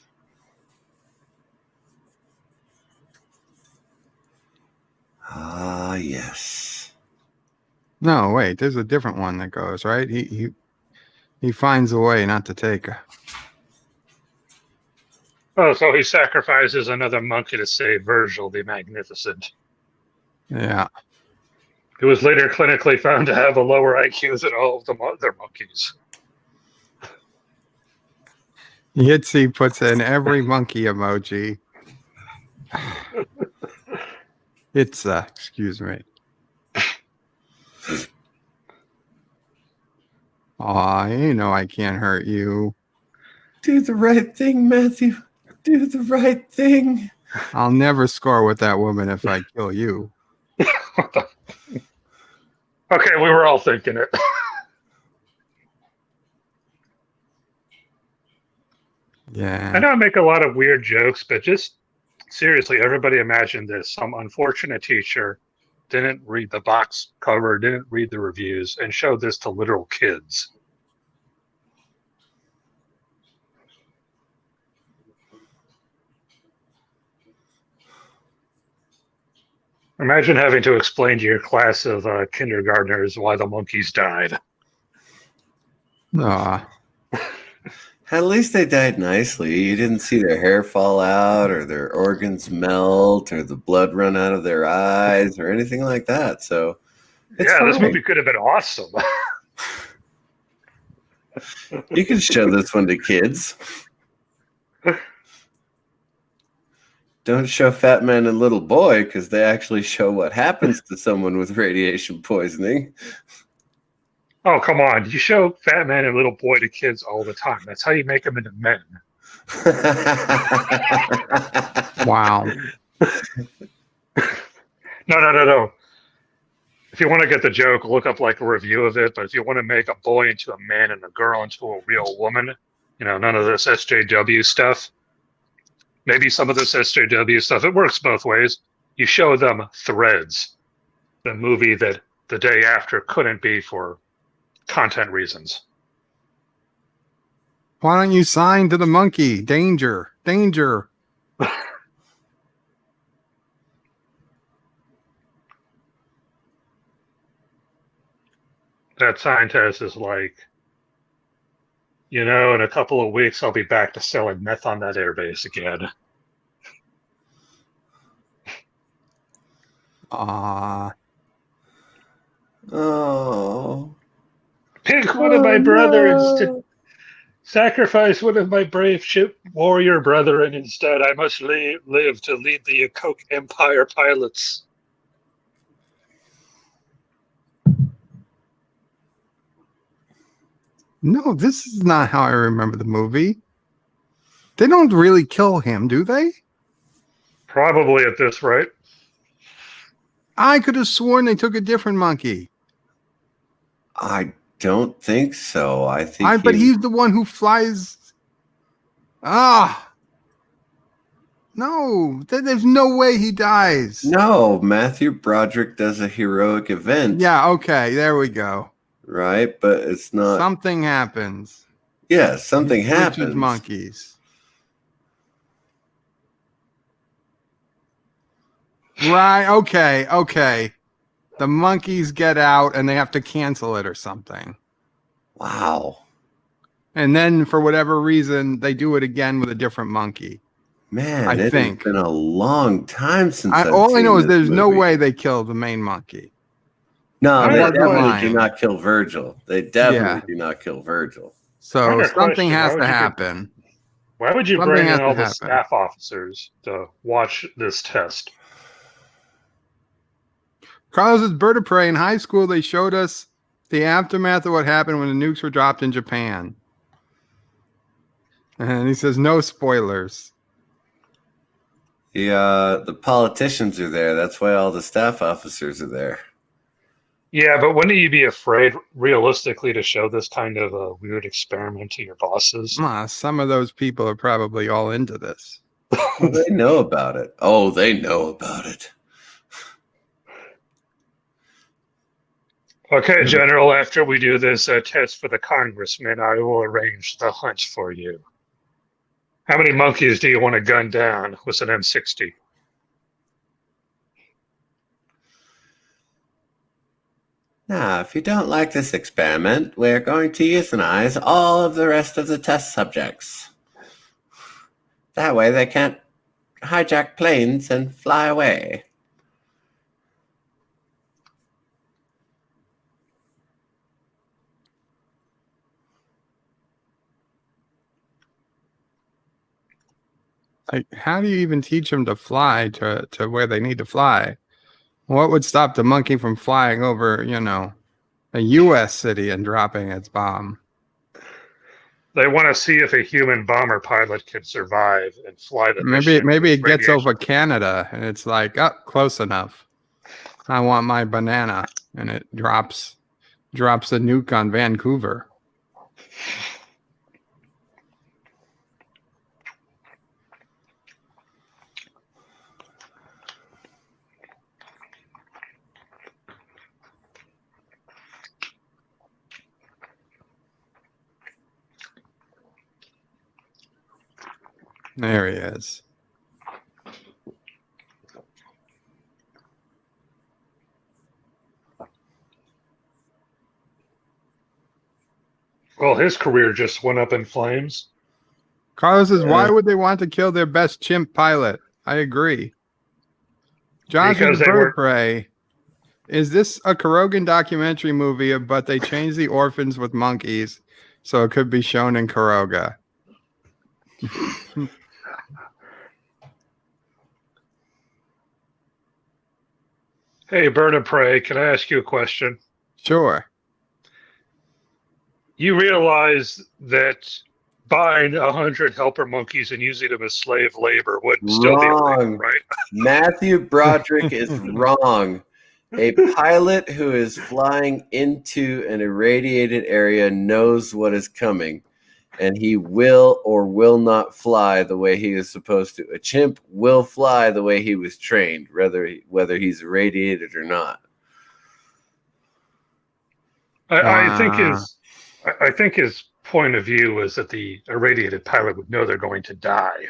Speaker 5: Ah, yes.
Speaker 1: No, wait. There's a different one that goes right. He finds a way not to take her.
Speaker 6: Oh, so he sacrifices another monkey to save Virgil the Magnificent,
Speaker 1: Yeah.
Speaker 6: who was later clinically found to have a lower IQ than all of the other monkeys.
Speaker 1: Yitzy puts in every monkey emoji. It's excuse me. Aw, you know I can't hurt you.
Speaker 5: Do the right thing, Matthew. Do the right thing.
Speaker 1: I'll never score with that woman if I kill you.
Speaker 6: Okay, we were all thinking it.
Speaker 1: Yeah.
Speaker 6: I know I make a lot of weird jokes, but just seriously, everybody imagine this. Some unfortunate teacher didn't read the box cover, didn't read the reviews, and showed this to literal kids. Imagine having to explain to your class of kindergartners why the monkeys died.
Speaker 1: Aw.
Speaker 5: At least they died nicely. You didn't see their hair fall out or their organs melt or the blood run out of their eyes or anything like that. So it's
Speaker 6: Yeah, this
Speaker 5: fine.
Speaker 6: movie could have been awesome.
Speaker 5: You can show this one to kids. Don't show Fat Man and Little Boy because they actually show what happens to someone with radiation poisoning.
Speaker 6: Oh, come on. You show Fat Man and Little Boy to kids all the time. That's how you make them into men.
Speaker 1: Wow.
Speaker 6: No. If you want to get the joke, look up like a review of it. But if you want to make a boy into a man and a girl into a real woman, none of this SJW stuff. Maybe some of this SJW stuff, it works both ways. You show them Threads, the movie that the day after couldn't be for content reasons.
Speaker 1: Why don't you sign to the monkey? Danger. Danger.
Speaker 6: That scientist is like, in a couple of weeks, I'll be back to selling meth on that airbase again.
Speaker 5: Oh.
Speaker 6: Pick one of my brothers to sacrifice one of my brave ship warrior brethren instead. I must live to lead the Coke Empire pilots.
Speaker 1: No, this is not how I remember the movie. They don't really kill him, do they?
Speaker 6: Probably at this rate.
Speaker 1: I could have sworn they took a different monkey.
Speaker 5: I don't think so. I think
Speaker 1: But he's the one who flies. No, there's no way he dies.
Speaker 5: No, Matthew Broderick does a heroic event.
Speaker 1: Yeah, okay, there we go.
Speaker 5: Right, but it's not.
Speaker 1: Something happens.
Speaker 5: Yeah, something
Speaker 1: He switches
Speaker 5: happens.
Speaker 1: monkeys. Right, okay. The monkeys get out and they have to cancel it or something.
Speaker 5: Wow.
Speaker 1: And then for whatever reason, they do it again with a different monkey.
Speaker 5: Man,
Speaker 1: I
Speaker 5: it
Speaker 1: think.
Speaker 5: has been a long time since
Speaker 1: All I know is there's no
Speaker 5: movie.
Speaker 1: way they killed the main monkey.
Speaker 5: No, they definitely
Speaker 1: lying.
Speaker 5: do not kill Virgil. They definitely do not kill Virgil.
Speaker 1: So
Speaker 6: Another
Speaker 1: something
Speaker 6: question,
Speaker 1: has to happen.
Speaker 6: Why would you
Speaker 1: Something
Speaker 6: bring
Speaker 1: has
Speaker 6: in
Speaker 1: to
Speaker 6: all the
Speaker 1: happen.
Speaker 6: staff officers to watch this test?
Speaker 1: Carlos is Bird of Prey. In high school, they showed us the aftermath of what happened when the nukes were dropped in Japan. And he says, no spoilers.
Speaker 5: The politicians are there. That's why all the staff officers are there.
Speaker 6: Yeah, but wouldn't you be afraid, realistically, to show this kind of a weird experiment to your bosses?
Speaker 1: Some of those people are probably all into this.
Speaker 5: Well, they know about it. Oh, they know about it.
Speaker 6: Okay, General, after we do this test for the congressman, I will arrange the hunt for you. How many monkeys do you want to gun down with an M60?
Speaker 5: Now, if you don't like this experiment, we're going to euthanize all of the rest of the test subjects. That way they can't hijack planes and fly away.
Speaker 1: Like, how do you even teach them to fly to where they need to fly? What would stop the monkey from flying over, a U.S. city and dropping its bomb?
Speaker 6: They want to see if a human bomber pilot can survive and fly the
Speaker 1: Maybe
Speaker 6: mission.
Speaker 1: it gets over Canada and it's like, oh, close enough. I want my banana, and it drops a nuke on Vancouver. There he is.
Speaker 6: Well, his career just went up in flames.
Speaker 1: Carlos says, why would they want to kill their best chimp pilot? I agree. Jonathan
Speaker 6: Because they were-
Speaker 1: Birdprey, is this a Kurogan documentary movie, but they changed the orphans with monkeys so it could be shown in Kuroga?
Speaker 6: Hey, Bird of Prey, can I ask you a question?
Speaker 1: Sure.
Speaker 6: You realize that buying 100 helper monkeys and using them as slave labor would still be illegal,
Speaker 5: Wrong.
Speaker 6: right?
Speaker 5: Matthew Broderick is wrong. A pilot who is flying into an irradiated area knows what is coming, and he will or will not fly the way he is supposed to. A chimp will fly the way he was trained, whether he's irradiated or not.
Speaker 6: I think his point of view is that the irradiated pilot would know they're going to die.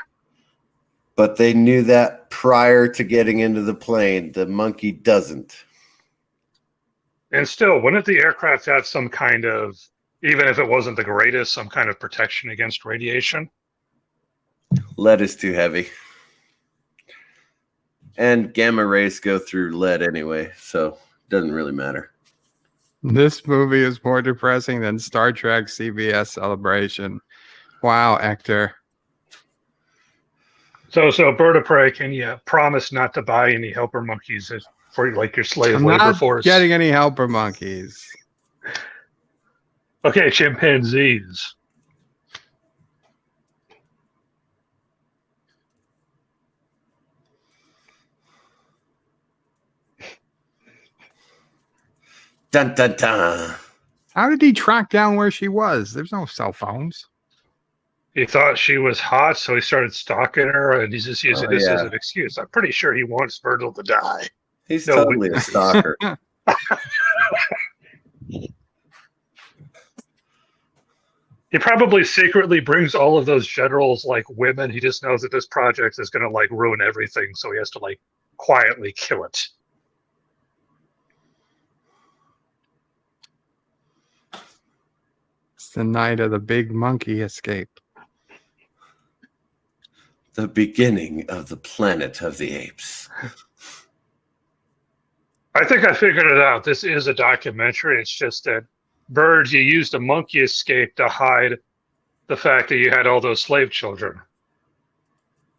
Speaker 5: But they knew that prior to getting into the plane. The monkey doesn't.
Speaker 6: And still, wouldn't the aircraft have some kind of, even if it wasn't the greatest, some kind of protection against radiation?
Speaker 5: Lead is too heavy. And gamma rays go through lead anyway, so it doesn't really matter.
Speaker 1: This movie is more depressing than Star Trek CBS Celebration. Wow, Hector.
Speaker 6: So Bird of Prey, can you promise not to buy any helper monkeys for like your slave
Speaker 1: I'm
Speaker 6: labor
Speaker 1: not
Speaker 6: force?
Speaker 1: getting any helper monkeys.
Speaker 6: Okay, chimpanzees.
Speaker 5: Dun dun dun.
Speaker 1: How did he track down where she was? There's no cell phones.
Speaker 6: He thought she was hot, so he started stalking her, and he's just using this as
Speaker 5: yeah.
Speaker 6: an excuse. I'm pretty sure he wants Virgil to die.
Speaker 5: He's
Speaker 6: No
Speaker 5: totally a
Speaker 6: witnesses.
Speaker 5: stalker.
Speaker 6: He probably secretly brings all of those generals like women. He just knows that this project is going to like ruin everything, so he has to like quietly kill it.
Speaker 1: It's the night of the big monkey escape.
Speaker 5: The beginning of the Planet of the Apes.
Speaker 6: I think I figured it out. This is a documentary. It's just that Bird, you used a monkey escape to hide the fact that you had all those slave children.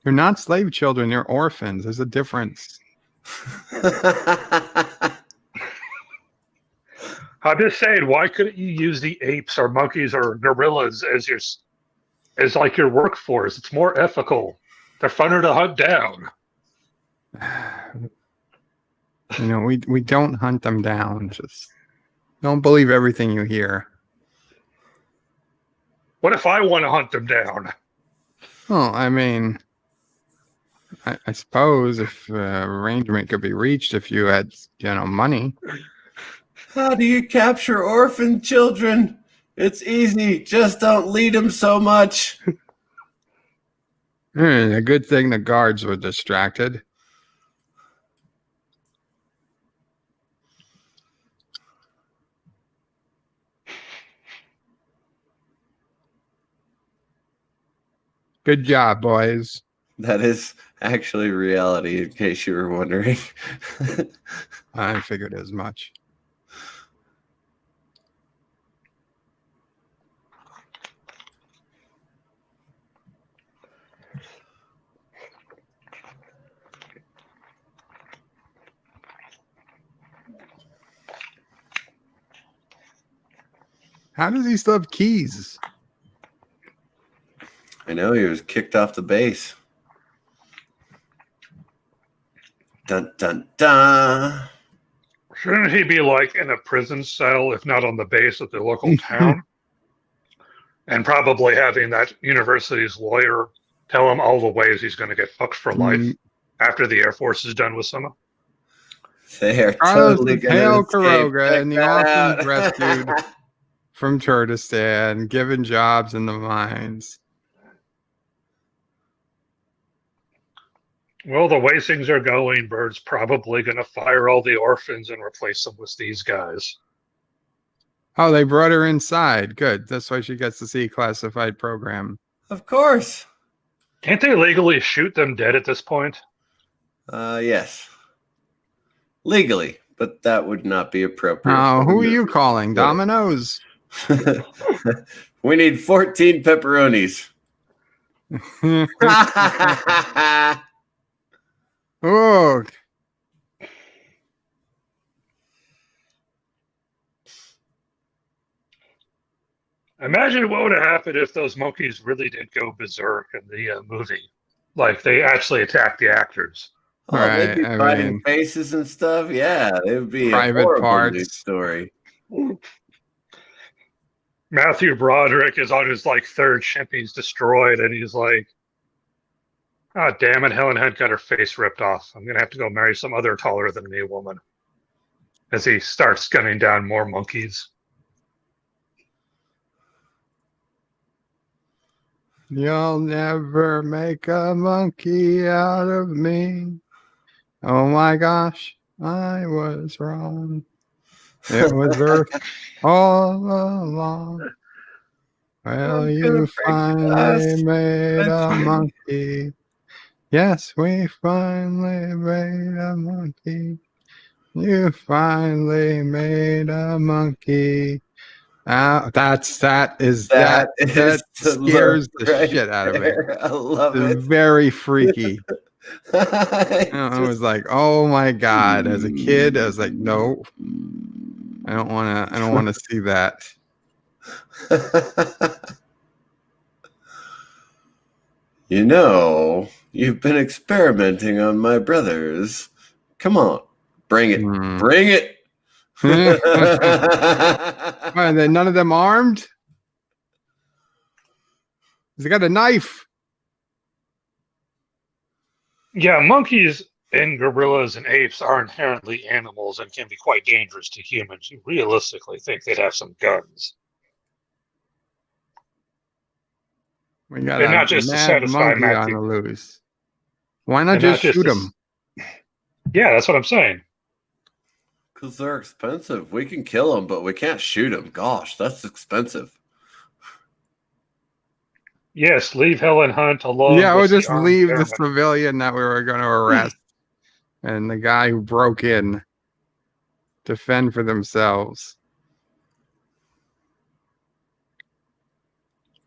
Speaker 1: They're not slave children, they're orphans. There's a difference.
Speaker 6: I'm just saying, why couldn't you use the apes or monkeys or gorillas as your workforce? It's more ethical. They're funner to hunt down.
Speaker 1: You know, we don't hunt them down. Just don't believe everything you hear.
Speaker 6: What if I want to hunt them down?
Speaker 1: Well, I mean, I suppose if arrangement could be reached if you had, money.
Speaker 5: How do you capture orphan children? It's easy. Just don't lead them so much.
Speaker 1: A good thing the guards were distracted. Good job, boys.
Speaker 5: That is actually reality, in case you were wondering.
Speaker 1: I figured as much. How does he still have keys?
Speaker 5: I know he was kicked off the base. Dun dun dun.
Speaker 6: Shouldn't he be like in a prison cell, if not on the base of the local town? And probably having that university's lawyer tell him all the ways he's going to get fucked for life after the Air Force is done with some.
Speaker 5: They are
Speaker 1: Carlos
Speaker 5: totally
Speaker 1: the Pale
Speaker 5: going to escape.
Speaker 1: Caroga and the
Speaker 5: Check
Speaker 1: orphans
Speaker 5: that out.
Speaker 1: rescued from Kurdistan, given jobs in the mines.
Speaker 6: Well, the way things are going, Bird's probably going to fire all the orphans and replace them with these guys.
Speaker 1: Oh, they brought her inside. Good. That's why she gets to see classified program.
Speaker 5: Of course.
Speaker 6: Can't they legally shoot them dead at this point?
Speaker 5: Yes. Legally, but that would not be appropriate.
Speaker 1: Oh, who are you calling? Domino's?
Speaker 5: We need 14 pepperonis.
Speaker 1: Oh,
Speaker 6: Imagine what would have happened if those monkeys really did go berserk in the movie. Like, they actually attacked the actors.
Speaker 5: Oh, they'd be
Speaker 1: Right, I
Speaker 5: biting
Speaker 1: mean-
Speaker 5: faces and stuff. Yeah, it would be a
Speaker 1: Private
Speaker 5: horrible
Speaker 1: parts.
Speaker 5: news story.
Speaker 6: Matthew Broderick is on his like third ship. He's destroyed, and he's like, "Oh damn it! Helen Hunt got her face ripped off. I'm gonna have to go marry some other taller than me woman." As he starts gunning down more monkeys.
Speaker 1: you'll never make a monkey out of me. Oh my gosh, I was wrong. It was Earth all along. Well,
Speaker 5: I'm
Speaker 1: you
Speaker 5: gonna break
Speaker 1: finally
Speaker 5: glass.
Speaker 1: made a
Speaker 5: That's-
Speaker 1: monkey. Yes, we finally made a monkey. You finally made a monkey. That scares the
Speaker 5: right
Speaker 1: shit out of me.
Speaker 5: there. I love
Speaker 1: It's
Speaker 5: it.
Speaker 1: very freaky. I was like, oh my god. As a kid, I was like, no, I don't want to see that.
Speaker 5: You know, you've been experimenting on my brothers. Come on, bring it.
Speaker 1: Hmm.
Speaker 5: Bring it.
Speaker 1: Why, are they none of them armed? He's got a knife.
Speaker 6: Yeah, monkeys and gorillas and apes are inherently animals and can be quite dangerous to humans. You realistically think they'd have some guns.
Speaker 1: We got
Speaker 6: And
Speaker 1: a
Speaker 6: not just to
Speaker 1: mad
Speaker 6: satisfy
Speaker 1: monkey on
Speaker 6: Matthew.
Speaker 1: the loose. Why not
Speaker 6: And
Speaker 1: just
Speaker 6: not just
Speaker 1: shoot
Speaker 6: to
Speaker 1: him?
Speaker 6: Yeah, that's what I'm saying.
Speaker 5: Because they're expensive. We can kill them, but we can't shoot them. Gosh, that's expensive.
Speaker 6: Yes, leave Helen Hunt alone.
Speaker 1: Yeah, we'll
Speaker 6: with the
Speaker 1: just
Speaker 6: armed
Speaker 1: leave the
Speaker 6: airmen.
Speaker 1: civilian that we were going to arrest and the guy who broke in to fend for themselves.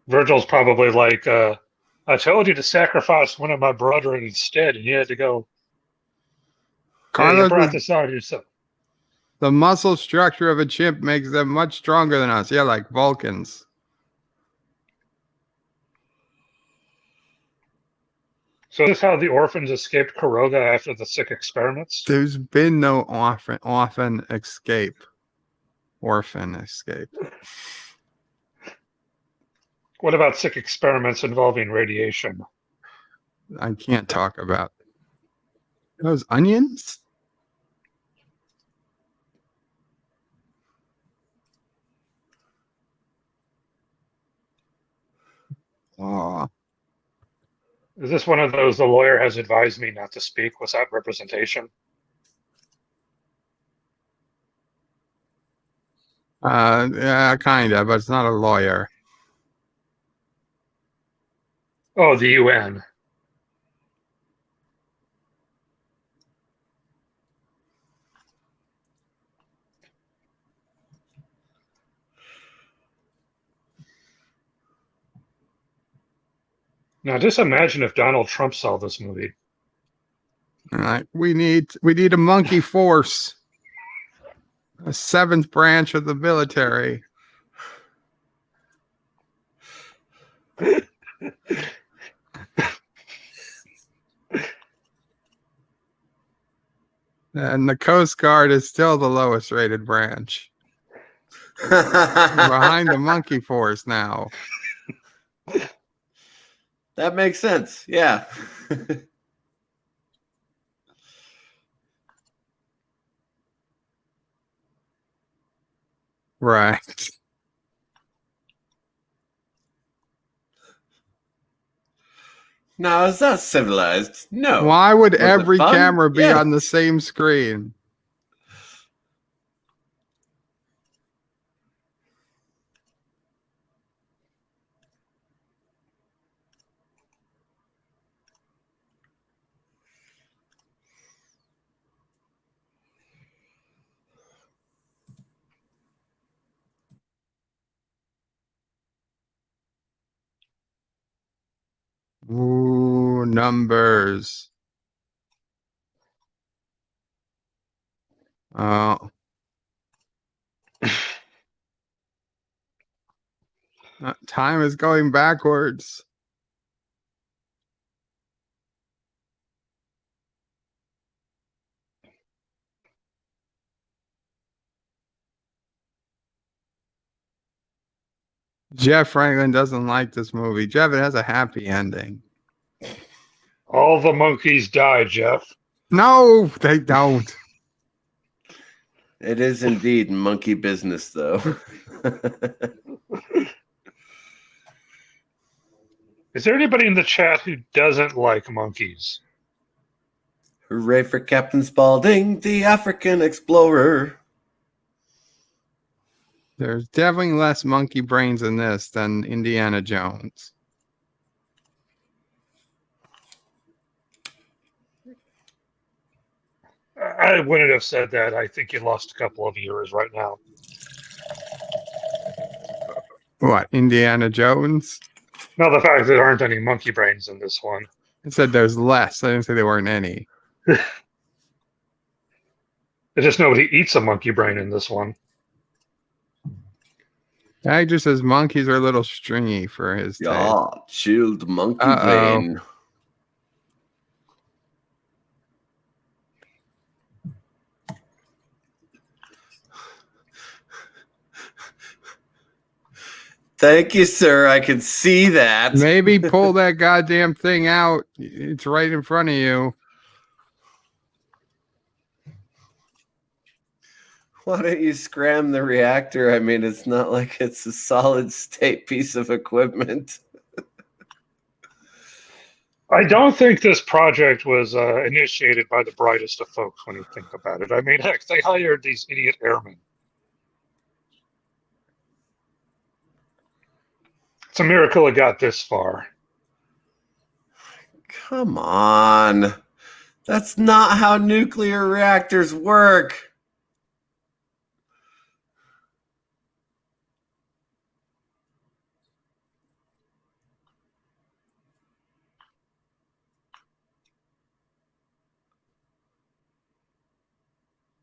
Speaker 6: Virgil's probably like, I told you to sacrifice one of my brethren instead, and you had to go. Yeah, you
Speaker 1: Carlos,
Speaker 6: brought this on yourself.
Speaker 1: the muscle structure of a chimp makes them much stronger than us. Yeah, like Vulcans.
Speaker 6: So is this how the orphans escaped Kuroga after the sick experiments?
Speaker 1: There's been no orphan escape. Orphan escape.
Speaker 6: What about sick experiments involving radiation?
Speaker 1: I can't talk about those onions. Oh,
Speaker 6: Is this one of those the lawyer has advised me not to speak without representation?
Speaker 1: yeah, kind of, but it's not a lawyer.
Speaker 6: Oh, the UN. Now, just imagine if Donald Trump saw this movie.
Speaker 1: All right, we need a monkey force, a seventh branch of the military. And the Coast Guard is still the lowest rated branch. Behind the monkey force now.
Speaker 5: That makes sense. Yeah.
Speaker 1: Right.
Speaker 5: No, it's not civilized. No.
Speaker 1: Why would
Speaker 5: Was it
Speaker 1: every
Speaker 5: fun?
Speaker 1: camera be
Speaker 5: Yeah.
Speaker 1: on the same screen? Ooh, numbers. Oh. Time is going backwards. Jeff Franklin doesn't like this movie. Jeff, it has a happy ending.
Speaker 6: All the monkeys die, Jeff.
Speaker 1: No, they don't.
Speaker 5: It is indeed monkey business, though.
Speaker 6: Is there anybody in the chat who doesn't like monkeys?
Speaker 5: Hooray for Captain Spaulding, the African explorer.
Speaker 1: There's definitely less monkey brains in this than Indiana Jones.
Speaker 6: I wouldn't have said that. I think you lost a couple of viewers right now.
Speaker 1: What, Indiana Jones?
Speaker 6: Now, the fact that there aren't any monkey brains in this one.
Speaker 1: I said there's less. I didn't say there weren't any.
Speaker 6: It's just nobody eats a monkey brain in this one.
Speaker 1: Guy just says monkeys are a little stringy for his taste.
Speaker 5: Yeah, chilled monkey
Speaker 1: Uh-oh.
Speaker 5: brain. Thank you, sir. I can see that.
Speaker 1: Maybe pull that goddamn thing out. It's right in front of you.
Speaker 5: Why don't you scram the reactor? I mean, it's not like it's a solid state piece of equipment.
Speaker 6: I don't think this project was initiated by the brightest of folks when you think about it. I mean, heck, they hired these idiot airmen. It's a miracle it got this far.
Speaker 5: Come on. That's not how nuclear reactors work.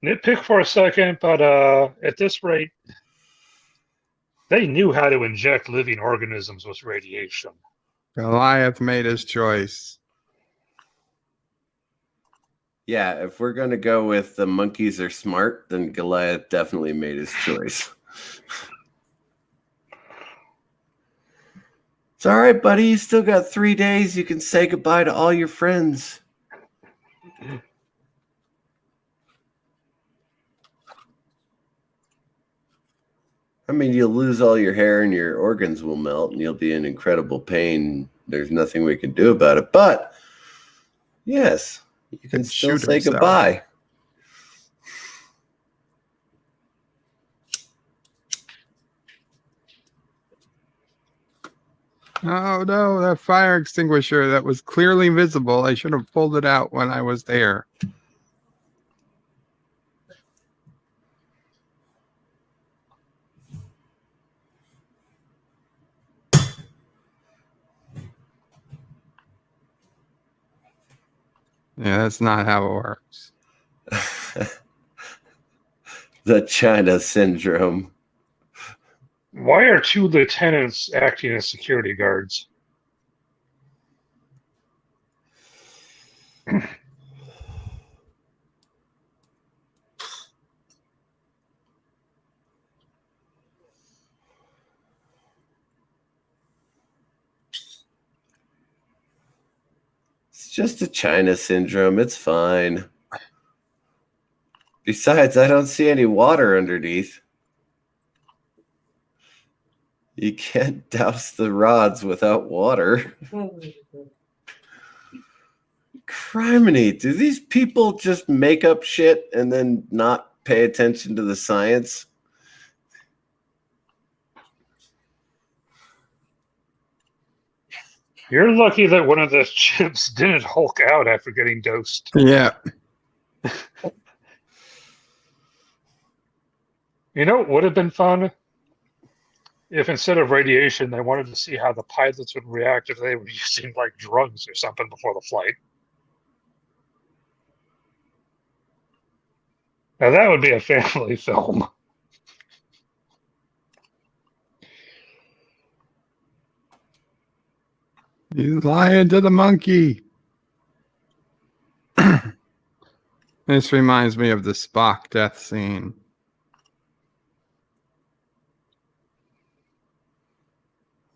Speaker 6: Nitpick for a second, but at this rate, they knew how to inject living organisms with radiation.
Speaker 1: Goliath made his choice.
Speaker 5: Yeah, if we're going to go with the monkeys are smart, then Goliath definitely made his choice. It's all right, buddy. You still got 3 days. You can say goodbye to all your friends. I mean, you'll lose all your hair and your organs will melt and you'll be in incredible pain. There's nothing we can do about it. But, yes, you can
Speaker 1: Could
Speaker 5: still
Speaker 1: shoot
Speaker 5: say
Speaker 1: herself.
Speaker 5: goodbye.
Speaker 1: Oh no, that fire extinguisher that was clearly visible. I should have pulled it out when I was there. Yeah, that's not how it works.
Speaker 5: The China syndrome.
Speaker 6: Why are 2 lieutenants acting as security guards?
Speaker 5: It's just a China syndrome. It's fine. Besides, I don't see any water underneath. You can't douse the rods without water. Criminy, do these people just make up shit and then not pay attention to the science?
Speaker 6: You're lucky that one of the chips didn't Hulk out after getting dosed.
Speaker 1: Yeah.
Speaker 6: You know what would have been fun? If instead of radiation, they wanted to see how the pilots would react if they were using like drugs or something before the flight. Now that would be a family film.
Speaker 1: He's lying to the monkey. This reminds me of the Spock death scene.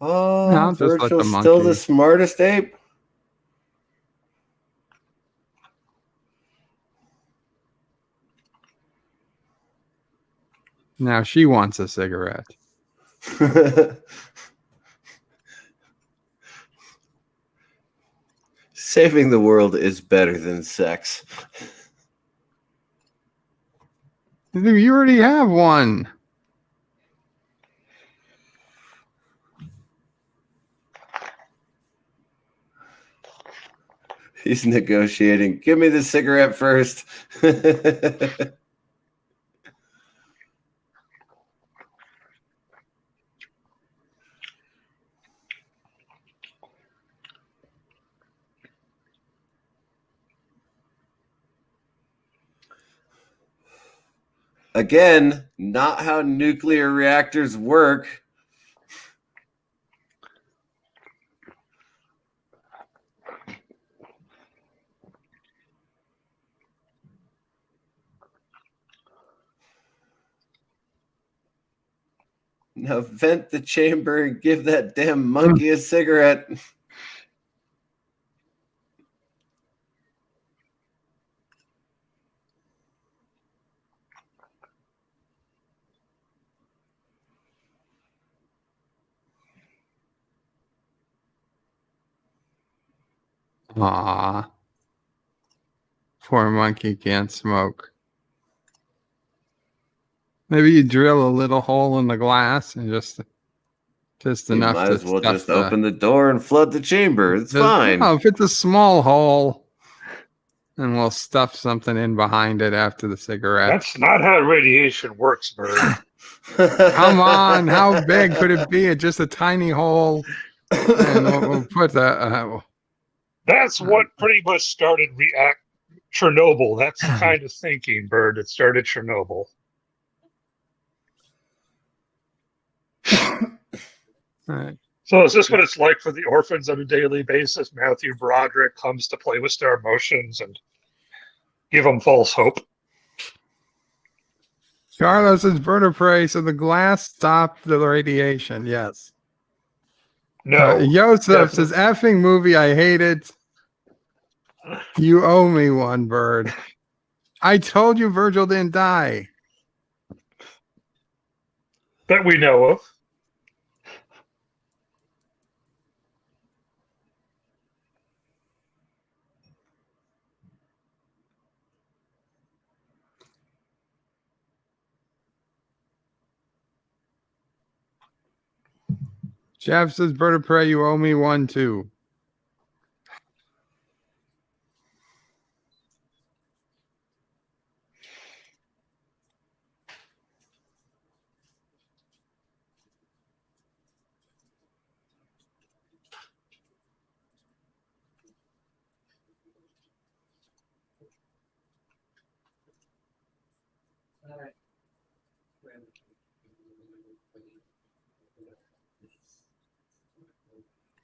Speaker 5: Oh,
Speaker 1: I'll just let the
Speaker 5: Virgil's still the
Speaker 1: monkey.
Speaker 5: smartest ape?
Speaker 1: Now she wants a cigarette.
Speaker 5: Saving the world is better than sex.
Speaker 1: You already have one.
Speaker 5: He's negotiating. Give me the cigarette first. Again, not how nuclear reactors work. Now vent the chamber and give that damn monkey a cigarette.
Speaker 1: Aw. Poor monkey can't smoke. Maybe you drill a little hole in the glass and just
Speaker 5: You
Speaker 1: enough
Speaker 5: might
Speaker 1: to
Speaker 5: as well
Speaker 1: stuff
Speaker 5: just open the door and flood the chamber. It's fine.
Speaker 1: Oh, if it's a small hole, and we'll stuff something in behind it after the cigarette.
Speaker 6: That's not how radiation works, Bird.
Speaker 1: Come on, how big could it be? It's just a tiny hole, and we'll put the.
Speaker 6: That's what pretty much started Chernobyl. That's the kind of thinking, Bird. It started Chernobyl.
Speaker 1: Right.
Speaker 6: So is this what it's like for the orphans on a daily basis? Matthew Broderick comes to play with their emotions and give them false hope.
Speaker 1: Carlos is bird of prey, so the glass stopped the radiation. Yes.
Speaker 6: No,
Speaker 1: Yosef
Speaker 6: definitely.
Speaker 1: says, effing movie, I hate it. You owe me one, bird. I told you Virgil didn't die.
Speaker 6: That we know of.
Speaker 1: Jeff says, bird of prey, you owe me one too.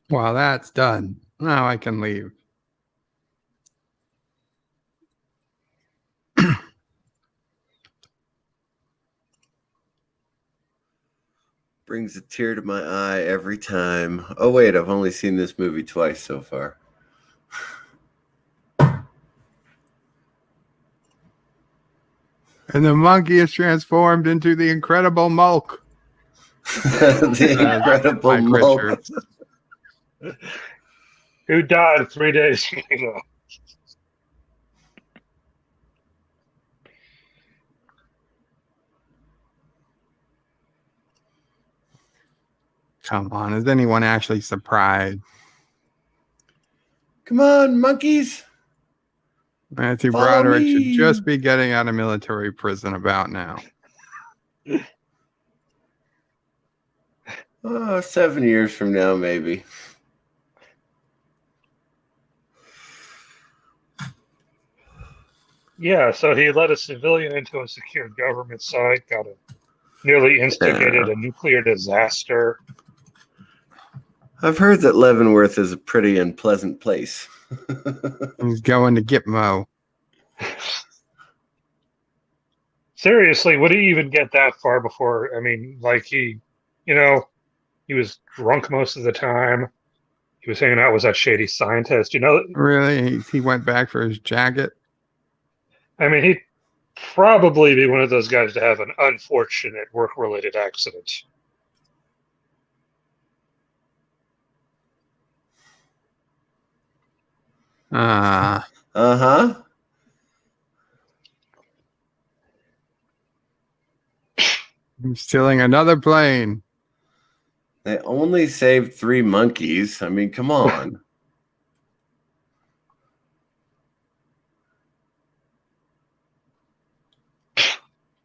Speaker 1: Well, that's done. Now I can leave.
Speaker 5: Brings a tear to my eye every time. Oh, wait, I've only seen this movie twice so far.
Speaker 1: And the monkey is transformed into the Incredible Mulk.
Speaker 5: The Incredible
Speaker 1: Mike
Speaker 5: Mulk.
Speaker 1: Richards.
Speaker 6: Who died 3 days ago.
Speaker 1: Come on, is anyone actually surprised?
Speaker 5: Come on, monkeys.
Speaker 1: Matthew
Speaker 5: Follow
Speaker 1: Broderick
Speaker 5: me.
Speaker 1: should just be getting out of military prison about now.
Speaker 5: 7 years from now, maybe.
Speaker 6: Yeah, so he led a civilian into a secure government site, nearly instigated a nuclear disaster.
Speaker 5: I've heard that Leavenworth is a pretty unpleasant place.
Speaker 1: He's going to Gitmo.
Speaker 6: Seriously, would he even get that far before? I mean, like he was drunk most of the time. He was hanging out with that shady scientist.
Speaker 1: Really? He went back for his jacket?
Speaker 6: I mean, he'd probably be one of those guys to have an unfortunate work-related accident.
Speaker 5: Uh-huh.
Speaker 1: He's stealing another plane.
Speaker 5: They only saved 3 monkeys. I mean, come on.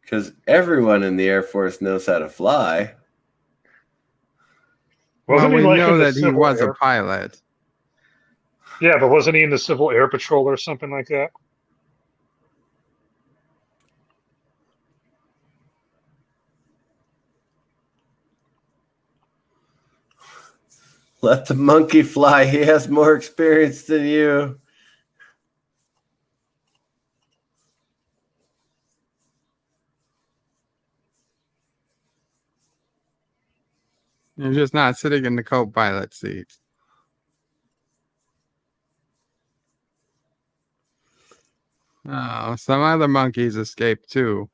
Speaker 5: Because everyone in the Air Force knows how to fly.
Speaker 6: Wasn't
Speaker 1: Well,
Speaker 6: he
Speaker 1: we
Speaker 6: like
Speaker 1: know
Speaker 6: in the
Speaker 1: that he
Speaker 6: Civil
Speaker 1: was
Speaker 6: Air?
Speaker 1: a pilot.
Speaker 6: Yeah, but wasn't he in the Civil Air Patrol or something like that?
Speaker 5: Let the monkey fly. He has more experience than you.
Speaker 1: You're just not sitting in the co-pilot seat. Oh, some other monkeys escaped too.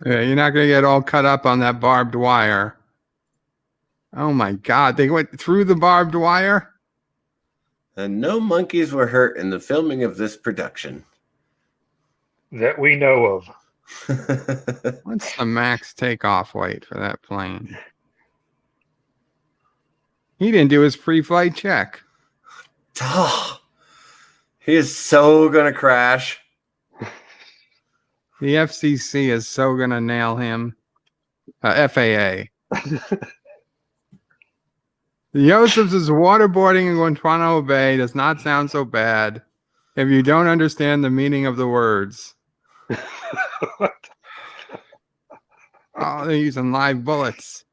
Speaker 1: Yeah, you're not going to get all cut up on that barbed wire. Oh my God, they went through the barbed wire?
Speaker 5: And no monkeys were hurt in the filming of this production.
Speaker 6: That we know of.
Speaker 1: What's the max takeoff weight for that plane? He didn't do his pre-flight check.
Speaker 5: Oh, he is so going to crash.
Speaker 1: The FCC is so going to nail him. FAA. Joseph's is waterboarding in Guantanamo Bay does not sound so bad if you don't understand the meaning of the words. Oh, they're using live bullets.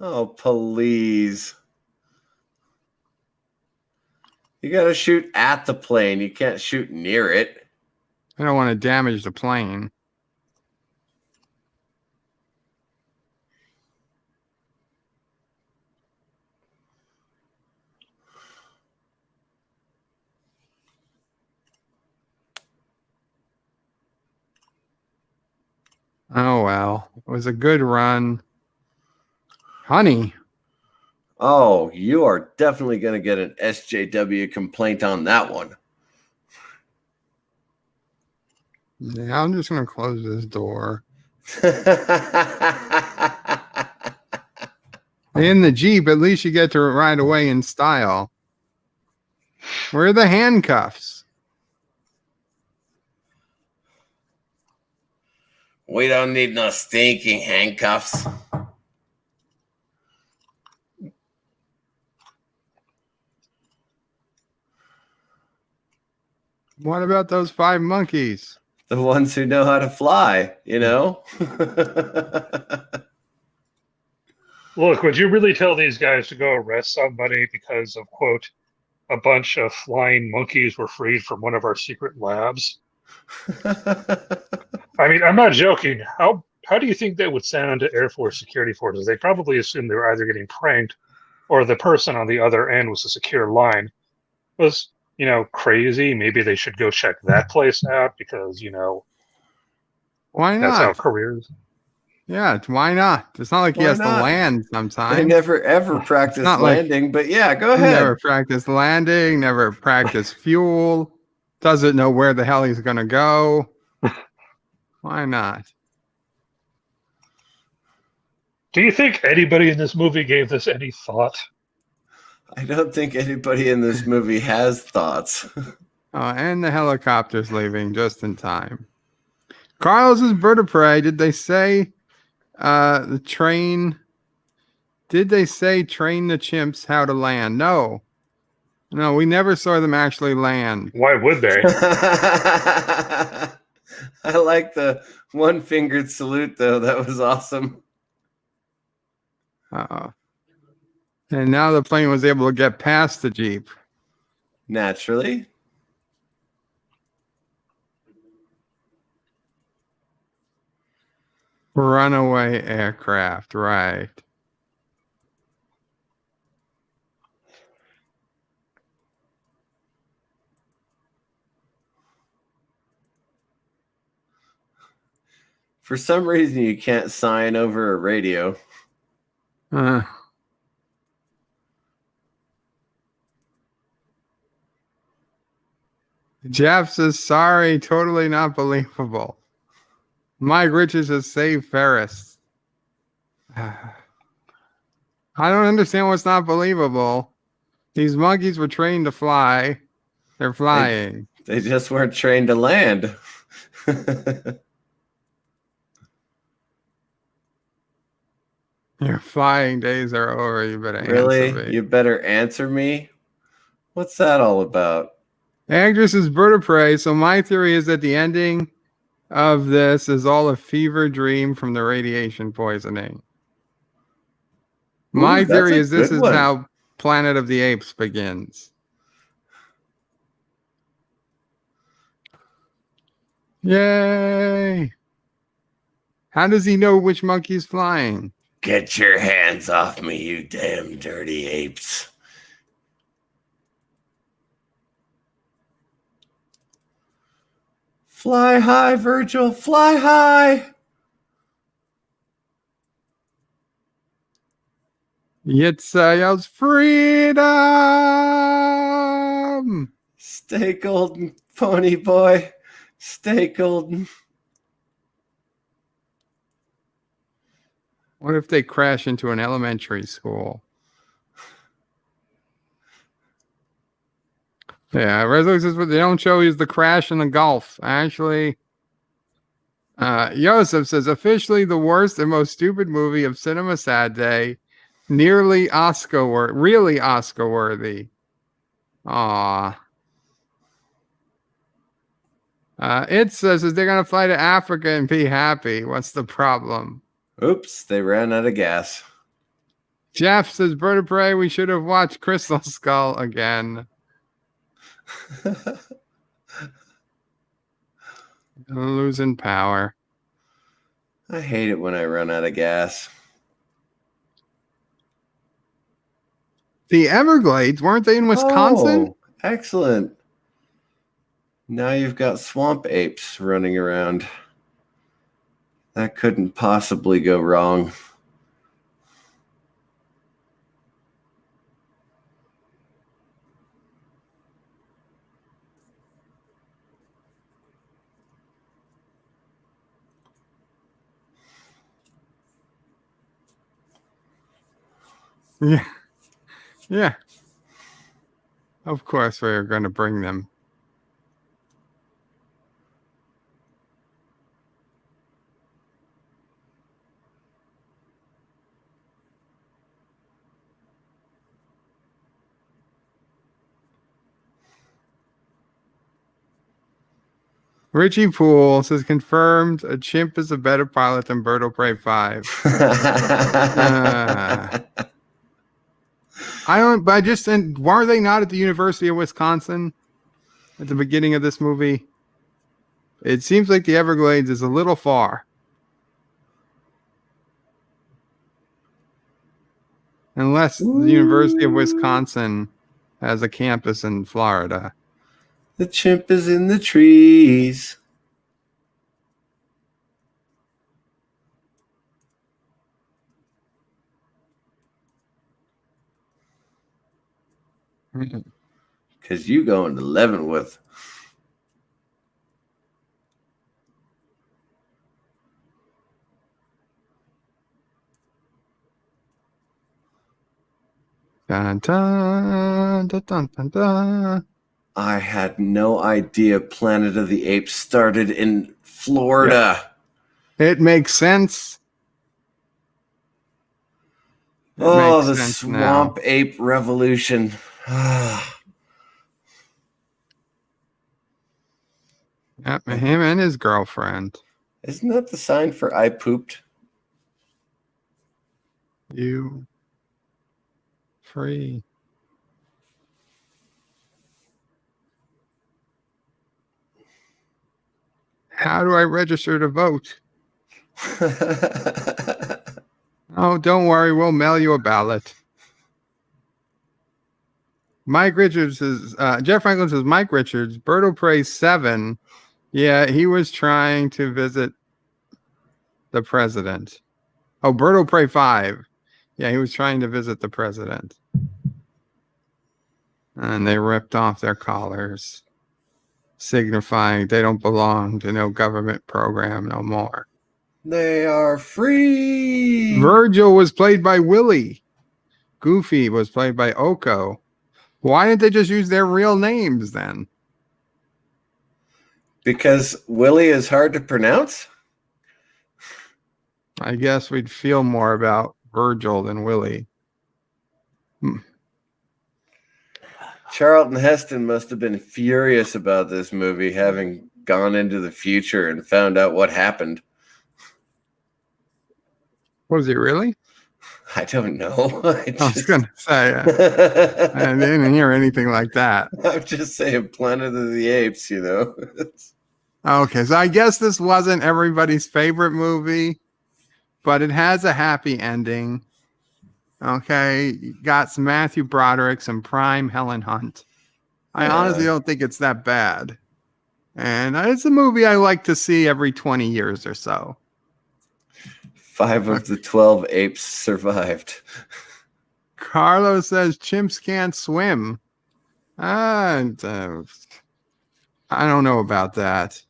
Speaker 5: Oh, please. You got to shoot at the plane. You can't shoot near it.
Speaker 1: I don't want to damage the plane. Oh, well. It was a good run. Honey.
Speaker 5: Oh, you are definitely going to get an SJW complaint on that one.
Speaker 1: Yeah, I'm just going to close this door. In the Jeep, at least you get to ride away in style. Where are the handcuffs?
Speaker 5: We don't need no stinking handcuffs.
Speaker 1: What about those 5 monkeys?
Speaker 5: The ones who know how to fly, you know?
Speaker 6: Look, would you really tell these guys to go arrest somebody because of, quote, a bunch of flying monkeys were freed from one of our secret labs? I mean, I'm not joking. How do you think that would sound to Air Force security forces? They probably assumed they were either getting pranked or the person on the other end was a secure line. Was, crazy. Maybe they should go check that place out because,
Speaker 1: Why
Speaker 6: that's how
Speaker 1: not?
Speaker 6: careers.
Speaker 1: Yeah, why not? It's not like he
Speaker 5: Why
Speaker 1: has
Speaker 5: not?
Speaker 1: to land
Speaker 5: They
Speaker 1: sometimes.
Speaker 5: never ever practiced
Speaker 1: not like-
Speaker 5: landing, but yeah, go
Speaker 1: He
Speaker 5: ahead.
Speaker 1: never practiced landing, never practiced fuel, doesn't know where the hell he's going to go. Why not?
Speaker 6: Do you think anybody in this movie gave this any thought?
Speaker 5: I don't think anybody in this movie has thoughts.
Speaker 1: Oh, and the helicopter's leaving just in time. Carlos's bird of prey. Did they say the train? Did they say train the chimps how to land? No, we never saw them actually land.
Speaker 6: Why would they?
Speaker 5: I like the one-fingered salute, though. That was awesome.
Speaker 1: Uh-oh. And now the plane was able to get past the Jeep.
Speaker 5: Naturally.
Speaker 1: Runaway aircraft, right.
Speaker 5: For some reason, you can't sign over a radio.
Speaker 1: Jeff says, sorry, totally not believable. Mike Richards says, save Ferris. I don't understand what's not believable. These monkeys were trained to fly. They're flying.
Speaker 5: They just weren't trained to land.
Speaker 1: Your flying days are over. You better answer
Speaker 5: Really?
Speaker 1: me.
Speaker 5: You better answer me? What's that all about?
Speaker 1: Actress is bird of prey. So my theory is that the ending of this is all a fever dream from the radiation poisoning. My
Speaker 5: that's
Speaker 1: theory
Speaker 5: a
Speaker 1: is this
Speaker 5: good
Speaker 1: is
Speaker 5: one.
Speaker 1: how Planet of the Apes begins. Yay! How does he know which monkey's flying?
Speaker 5: Get your hands off me, you damn dirty apes. Fly high, Virgil, fly high.
Speaker 1: Yitza yells, freedom!
Speaker 5: Stay golden, pony boy. Stay golden.
Speaker 1: What if they crash into an elementary school? Yeah, Resolution says what they don't show is the crash in the Gulf. Actually, Joseph says officially the worst and most stupid movie of Sinema Saturday, really Oscar worthy. Aw. It says they're gonna fly to Africa and be happy. What's the problem?
Speaker 5: Oops, they ran out of gas.
Speaker 1: Jeff says, Bird of Prey, we should have watched Crystal Skull again. Losing power.
Speaker 5: I hate it when I run out of gas.
Speaker 1: The Everglades, weren't they in Wisconsin?
Speaker 5: Oh, excellent. Now you've got swamp apes running around. That couldn't possibly go wrong.
Speaker 1: Yeah. Yeah. Of course, we're going to bring them. Richie Poole says, confirmed a chimp is a better pilot than Bird of Prey 5. Were they not at the University of Wisconsin at the beginning of this movie? It seems like the Everglades is a little far. Unless the University of Wisconsin has a campus in Florida.
Speaker 5: The chimp is in the trees. Because you going to Leavenworth.
Speaker 1: Dun, dun, dun, dun, dun, dun.
Speaker 5: I had no idea Planet of the Apes started in Florida.
Speaker 1: It makes sense.
Speaker 5: Oh, the swamp ape revolution.
Speaker 1: Yep, him and his girlfriend.
Speaker 5: Isn't that the sign for I pooped?
Speaker 1: You free. How do I register to vote? Oh, don't worry. We'll mail you a ballot. Mike Richards says, Jeff Franklin says, Mike Richards, Bird of Prey 7. Yeah, he was trying to visit the president. Oh, Bird of Prey 5. Yeah, he was trying to visit the president. And they ripped off their collars, signifying they don't belong to no government program no more.
Speaker 5: They are free.
Speaker 1: Virgil was played by Willie. Goofy was played by Oko. Why didn't they just use their real names then?
Speaker 5: Because Willie is hard to pronounce?
Speaker 1: I guess we'd feel more about Virgil than Willie.
Speaker 5: Charlton Heston must have been furious about this movie, having gone into the future and found out what happened.
Speaker 1: Was he really?
Speaker 5: I don't know.
Speaker 1: I was going to say, I didn't hear anything like that.
Speaker 5: I'm just saying Planet of the Apes, you know.
Speaker 1: Okay, so I guess this wasn't everybody's favorite movie, but it has a happy ending. Okay, you got some Matthew Broderick, some prime Helen Hunt. I honestly don't think it's that bad. And it's a movie I like to see every 20 years or so.
Speaker 5: 5 of the 12 apes survived.
Speaker 1: Carlos says chimps can't swim. I don't know about that.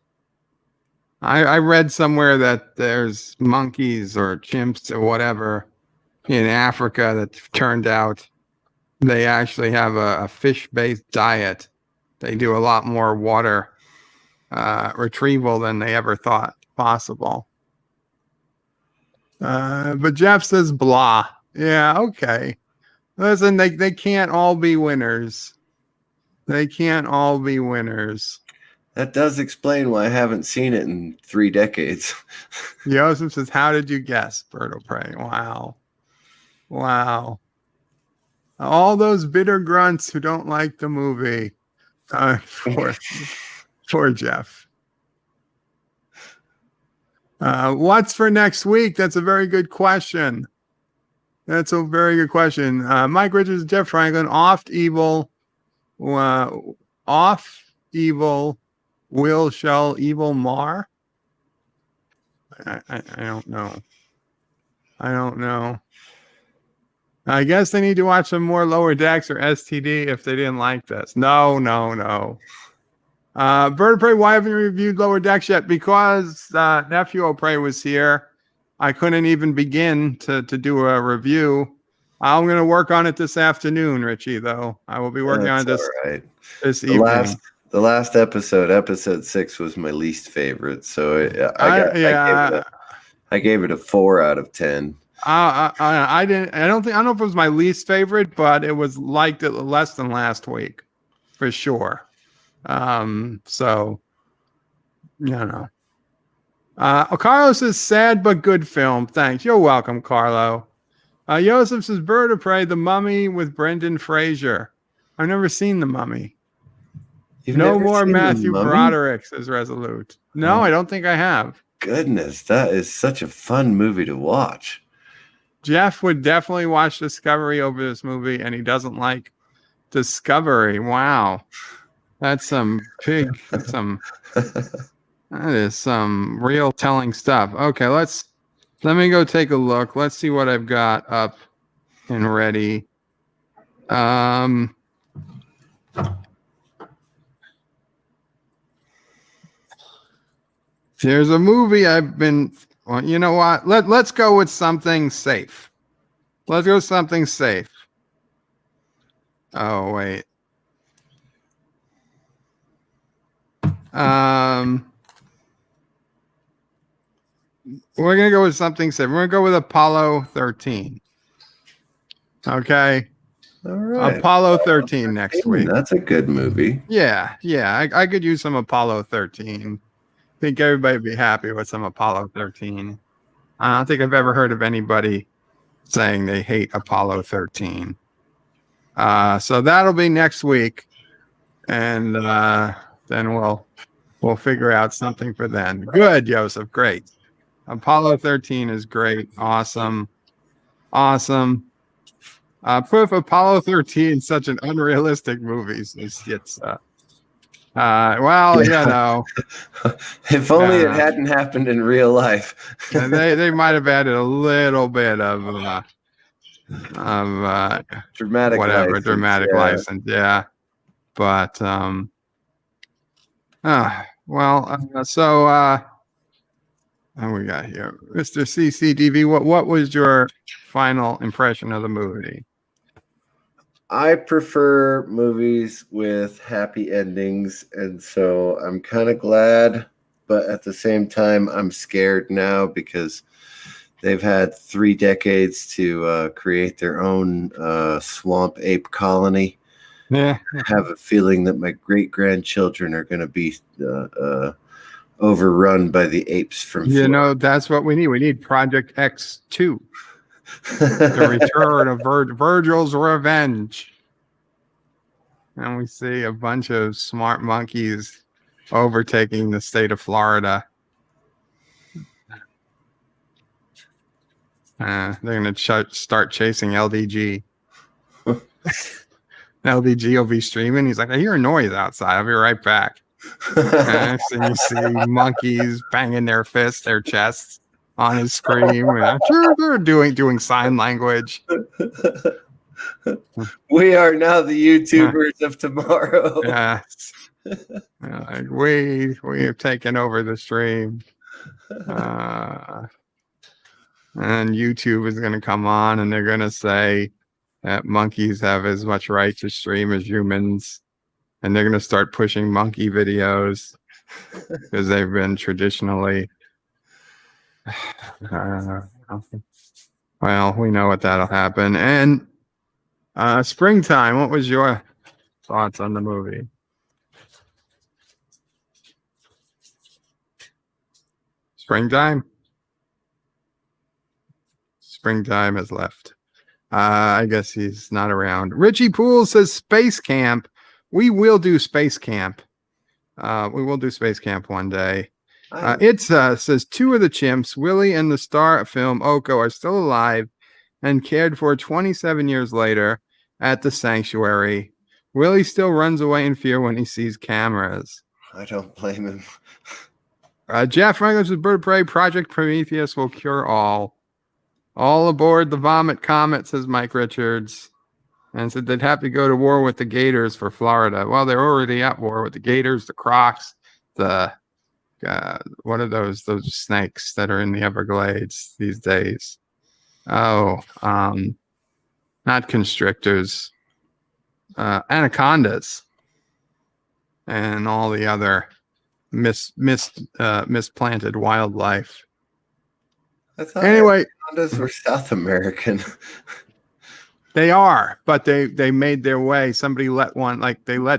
Speaker 1: I read somewhere that there's monkeys or chimps or whatever in Africa that turned out they actually have a fish-based diet. They do a lot more water retrieval than they ever thought possible. But Jeff says blah. Yeah, okay. Listen, they can't all be winners. They can't all be winners.
Speaker 5: That does explain why I haven't seen it in 3 decades.
Speaker 1: Joseph says, "How did you guess, Bird of Prey?" Wow, wow. All those bitter grunts who don't like the movie. Poor Jeff. What's for next week? That's a very good question. That's a very good question. Mike Richards, Jeff Franklin, off evil, will shall evil mar. I don't know. I don't know. I guess they need to watch some more Lower Decks or STD if they didn't like this. No. Bird of Prey, why haven't you reviewed Lower Decks yet? Because Nephew O'Prey was here. I couldn't even begin to do a review. I'm going to work on it this afternoon, Richie, though. I will be working on this this evening.
Speaker 5: The last episode 6, was my least favorite. So I gave it a 4 out of 10.
Speaker 1: I don't know if it was my least favorite, but it was liked it less than last week, for sure. So Carlos is sad but good film. Thanks. You're welcome, Carlo. Joseph says Bird of Prey, The Mummy with Brendan Fraser. I've never seen The Mummy. No more Matthew Broderick, says Resolute. No, I don't think I have.
Speaker 5: Goodness, that is such a fun movie to watch.
Speaker 1: Jeff would definitely watch Discovery over this movie, and he doesn't like Discovery. Wow. That is some real telling stuff. Okay, let me go take a look. Let's see what I've got up and ready. There's a movie well, you know what? Let's go with something safe. Let's go with something safe. Oh, wait. We're going to go with something safe. We're going to go with Apollo 13. Okay.
Speaker 5: All right.
Speaker 1: Apollo 13 next week.
Speaker 5: That's a good movie.
Speaker 1: Yeah. I could use some Apollo 13. I think everybody would be happy with some Apollo 13. I don't think I've ever heard of anybody saying they hate Apollo 13. So that'll be next week. And then we'll figure out something for then. Good, Joseph. Great. Apollo 13 is great. Awesome. Proof Apollo 13 is such an unrealistic movie. Well, you know.
Speaker 5: If only it hadn't happened in real life.
Speaker 1: they might have added a little bit of
Speaker 5: dramatic
Speaker 1: license. Yeah. But what we got here, Mr. CCDV. What was your final impression of the movie?
Speaker 5: I prefer movies with happy endings, and so I'm kind of glad, but at the same time, I'm scared now because they've had 3 decades to create their own swamp ape colony.
Speaker 1: Yeah,
Speaker 5: I have a feeling that my great-grandchildren are going to be overrun by the apes from Florida.
Speaker 1: That's what we need. We need Project X2. The return of Virgil's Revenge. And we see a bunch of smart monkeys overtaking the state of Florida. They're going to start chasing LDG. LDG will be streaming. He's like, I hear a noise outside. I'll be right back. And you see monkeys banging their fists, their chests on his screen. They're doing sign language.
Speaker 5: We are now the YouTubers of tomorrow.
Speaker 1: Yes. We have taken over the stream. And YouTube is going to come on and they're going to say that monkeys have as much right to stream as humans. And they're going to start pushing monkey videos because they've been traditionally. Well, we know what that'll happen. And Springtime, what was your thoughts on the movie? Springtime. Springtime has left. I guess he's not around. Richie Poole says Space Camp. We will do Space Camp. We will do Space Camp one day. It says two of the chimps, Willie and the star of film Oko, are still alive and cared for 27 years later at the sanctuary. Willie still runs away in fear when he sees cameras.
Speaker 5: I don't blame him.
Speaker 1: Jeff Reynolds with Bird of Prey. Project Prometheus will cure all. All aboard the Vomit Comet, says Mike Richards. And said they'd have to go to war with the Gators for Florida. Well, they're already at war with the Gators, the Crocs, the what are those snakes that are in the Everglades these days? Oh, not constrictors, anacondas, and all the other misplanted wildlife.
Speaker 5: I thought
Speaker 1: Anyway,
Speaker 5: anacondas were South American.
Speaker 1: they are, but they made their way. Somebody let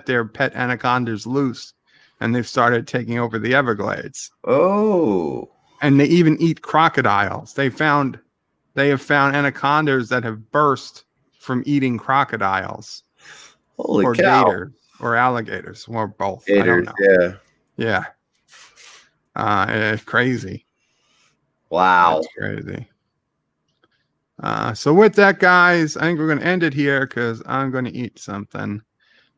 Speaker 1: their pet anacondas loose, and they've started taking over the Everglades.
Speaker 5: Oh,
Speaker 1: And they even eat crocodiles. They have found anacondas that have burst from eating crocodiles.
Speaker 5: holy
Speaker 1: or
Speaker 5: cow!
Speaker 1: gators or alligators or both. I
Speaker 5: Gators,
Speaker 1: don't know.
Speaker 5: yeah.
Speaker 1: It's crazy.
Speaker 5: Wow.
Speaker 1: That's crazy. So with that, guys, I think we're going to end it here because I'm going to eat something.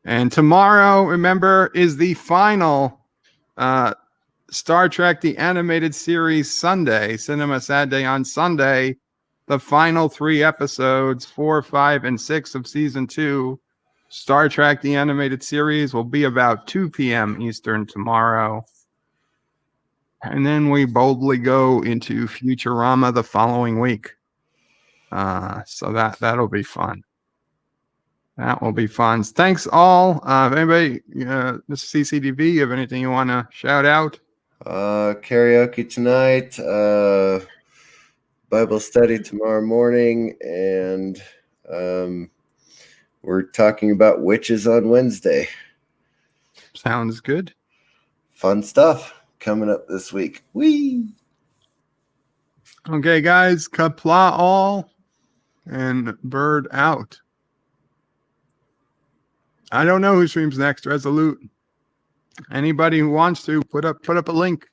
Speaker 1: And tomorrow, remember, is the final Star Trek the Animated Series Sunday, Sinema Saturday on Sunday. The final 3 episodes, 4, 5, and 6 of season 2, Star Trek the Animated Series, will be about 2 p.m. Eastern tomorrow. And then we boldly go into Futurama the following week. So that'll be fun. That will be fun. Thanks all. If anybody, Mr. CCDV, you have anything you want to shout out?
Speaker 5: Karaoke tonight, Bible study tomorrow morning, and we're talking about witches on Wednesday.
Speaker 1: Sounds good.
Speaker 5: Fun stuff coming up this week. Whee!
Speaker 1: Okay, guys, Qapla all and Bird out. I don't know who streams next. Resolute. Anybody who wants to put up a link.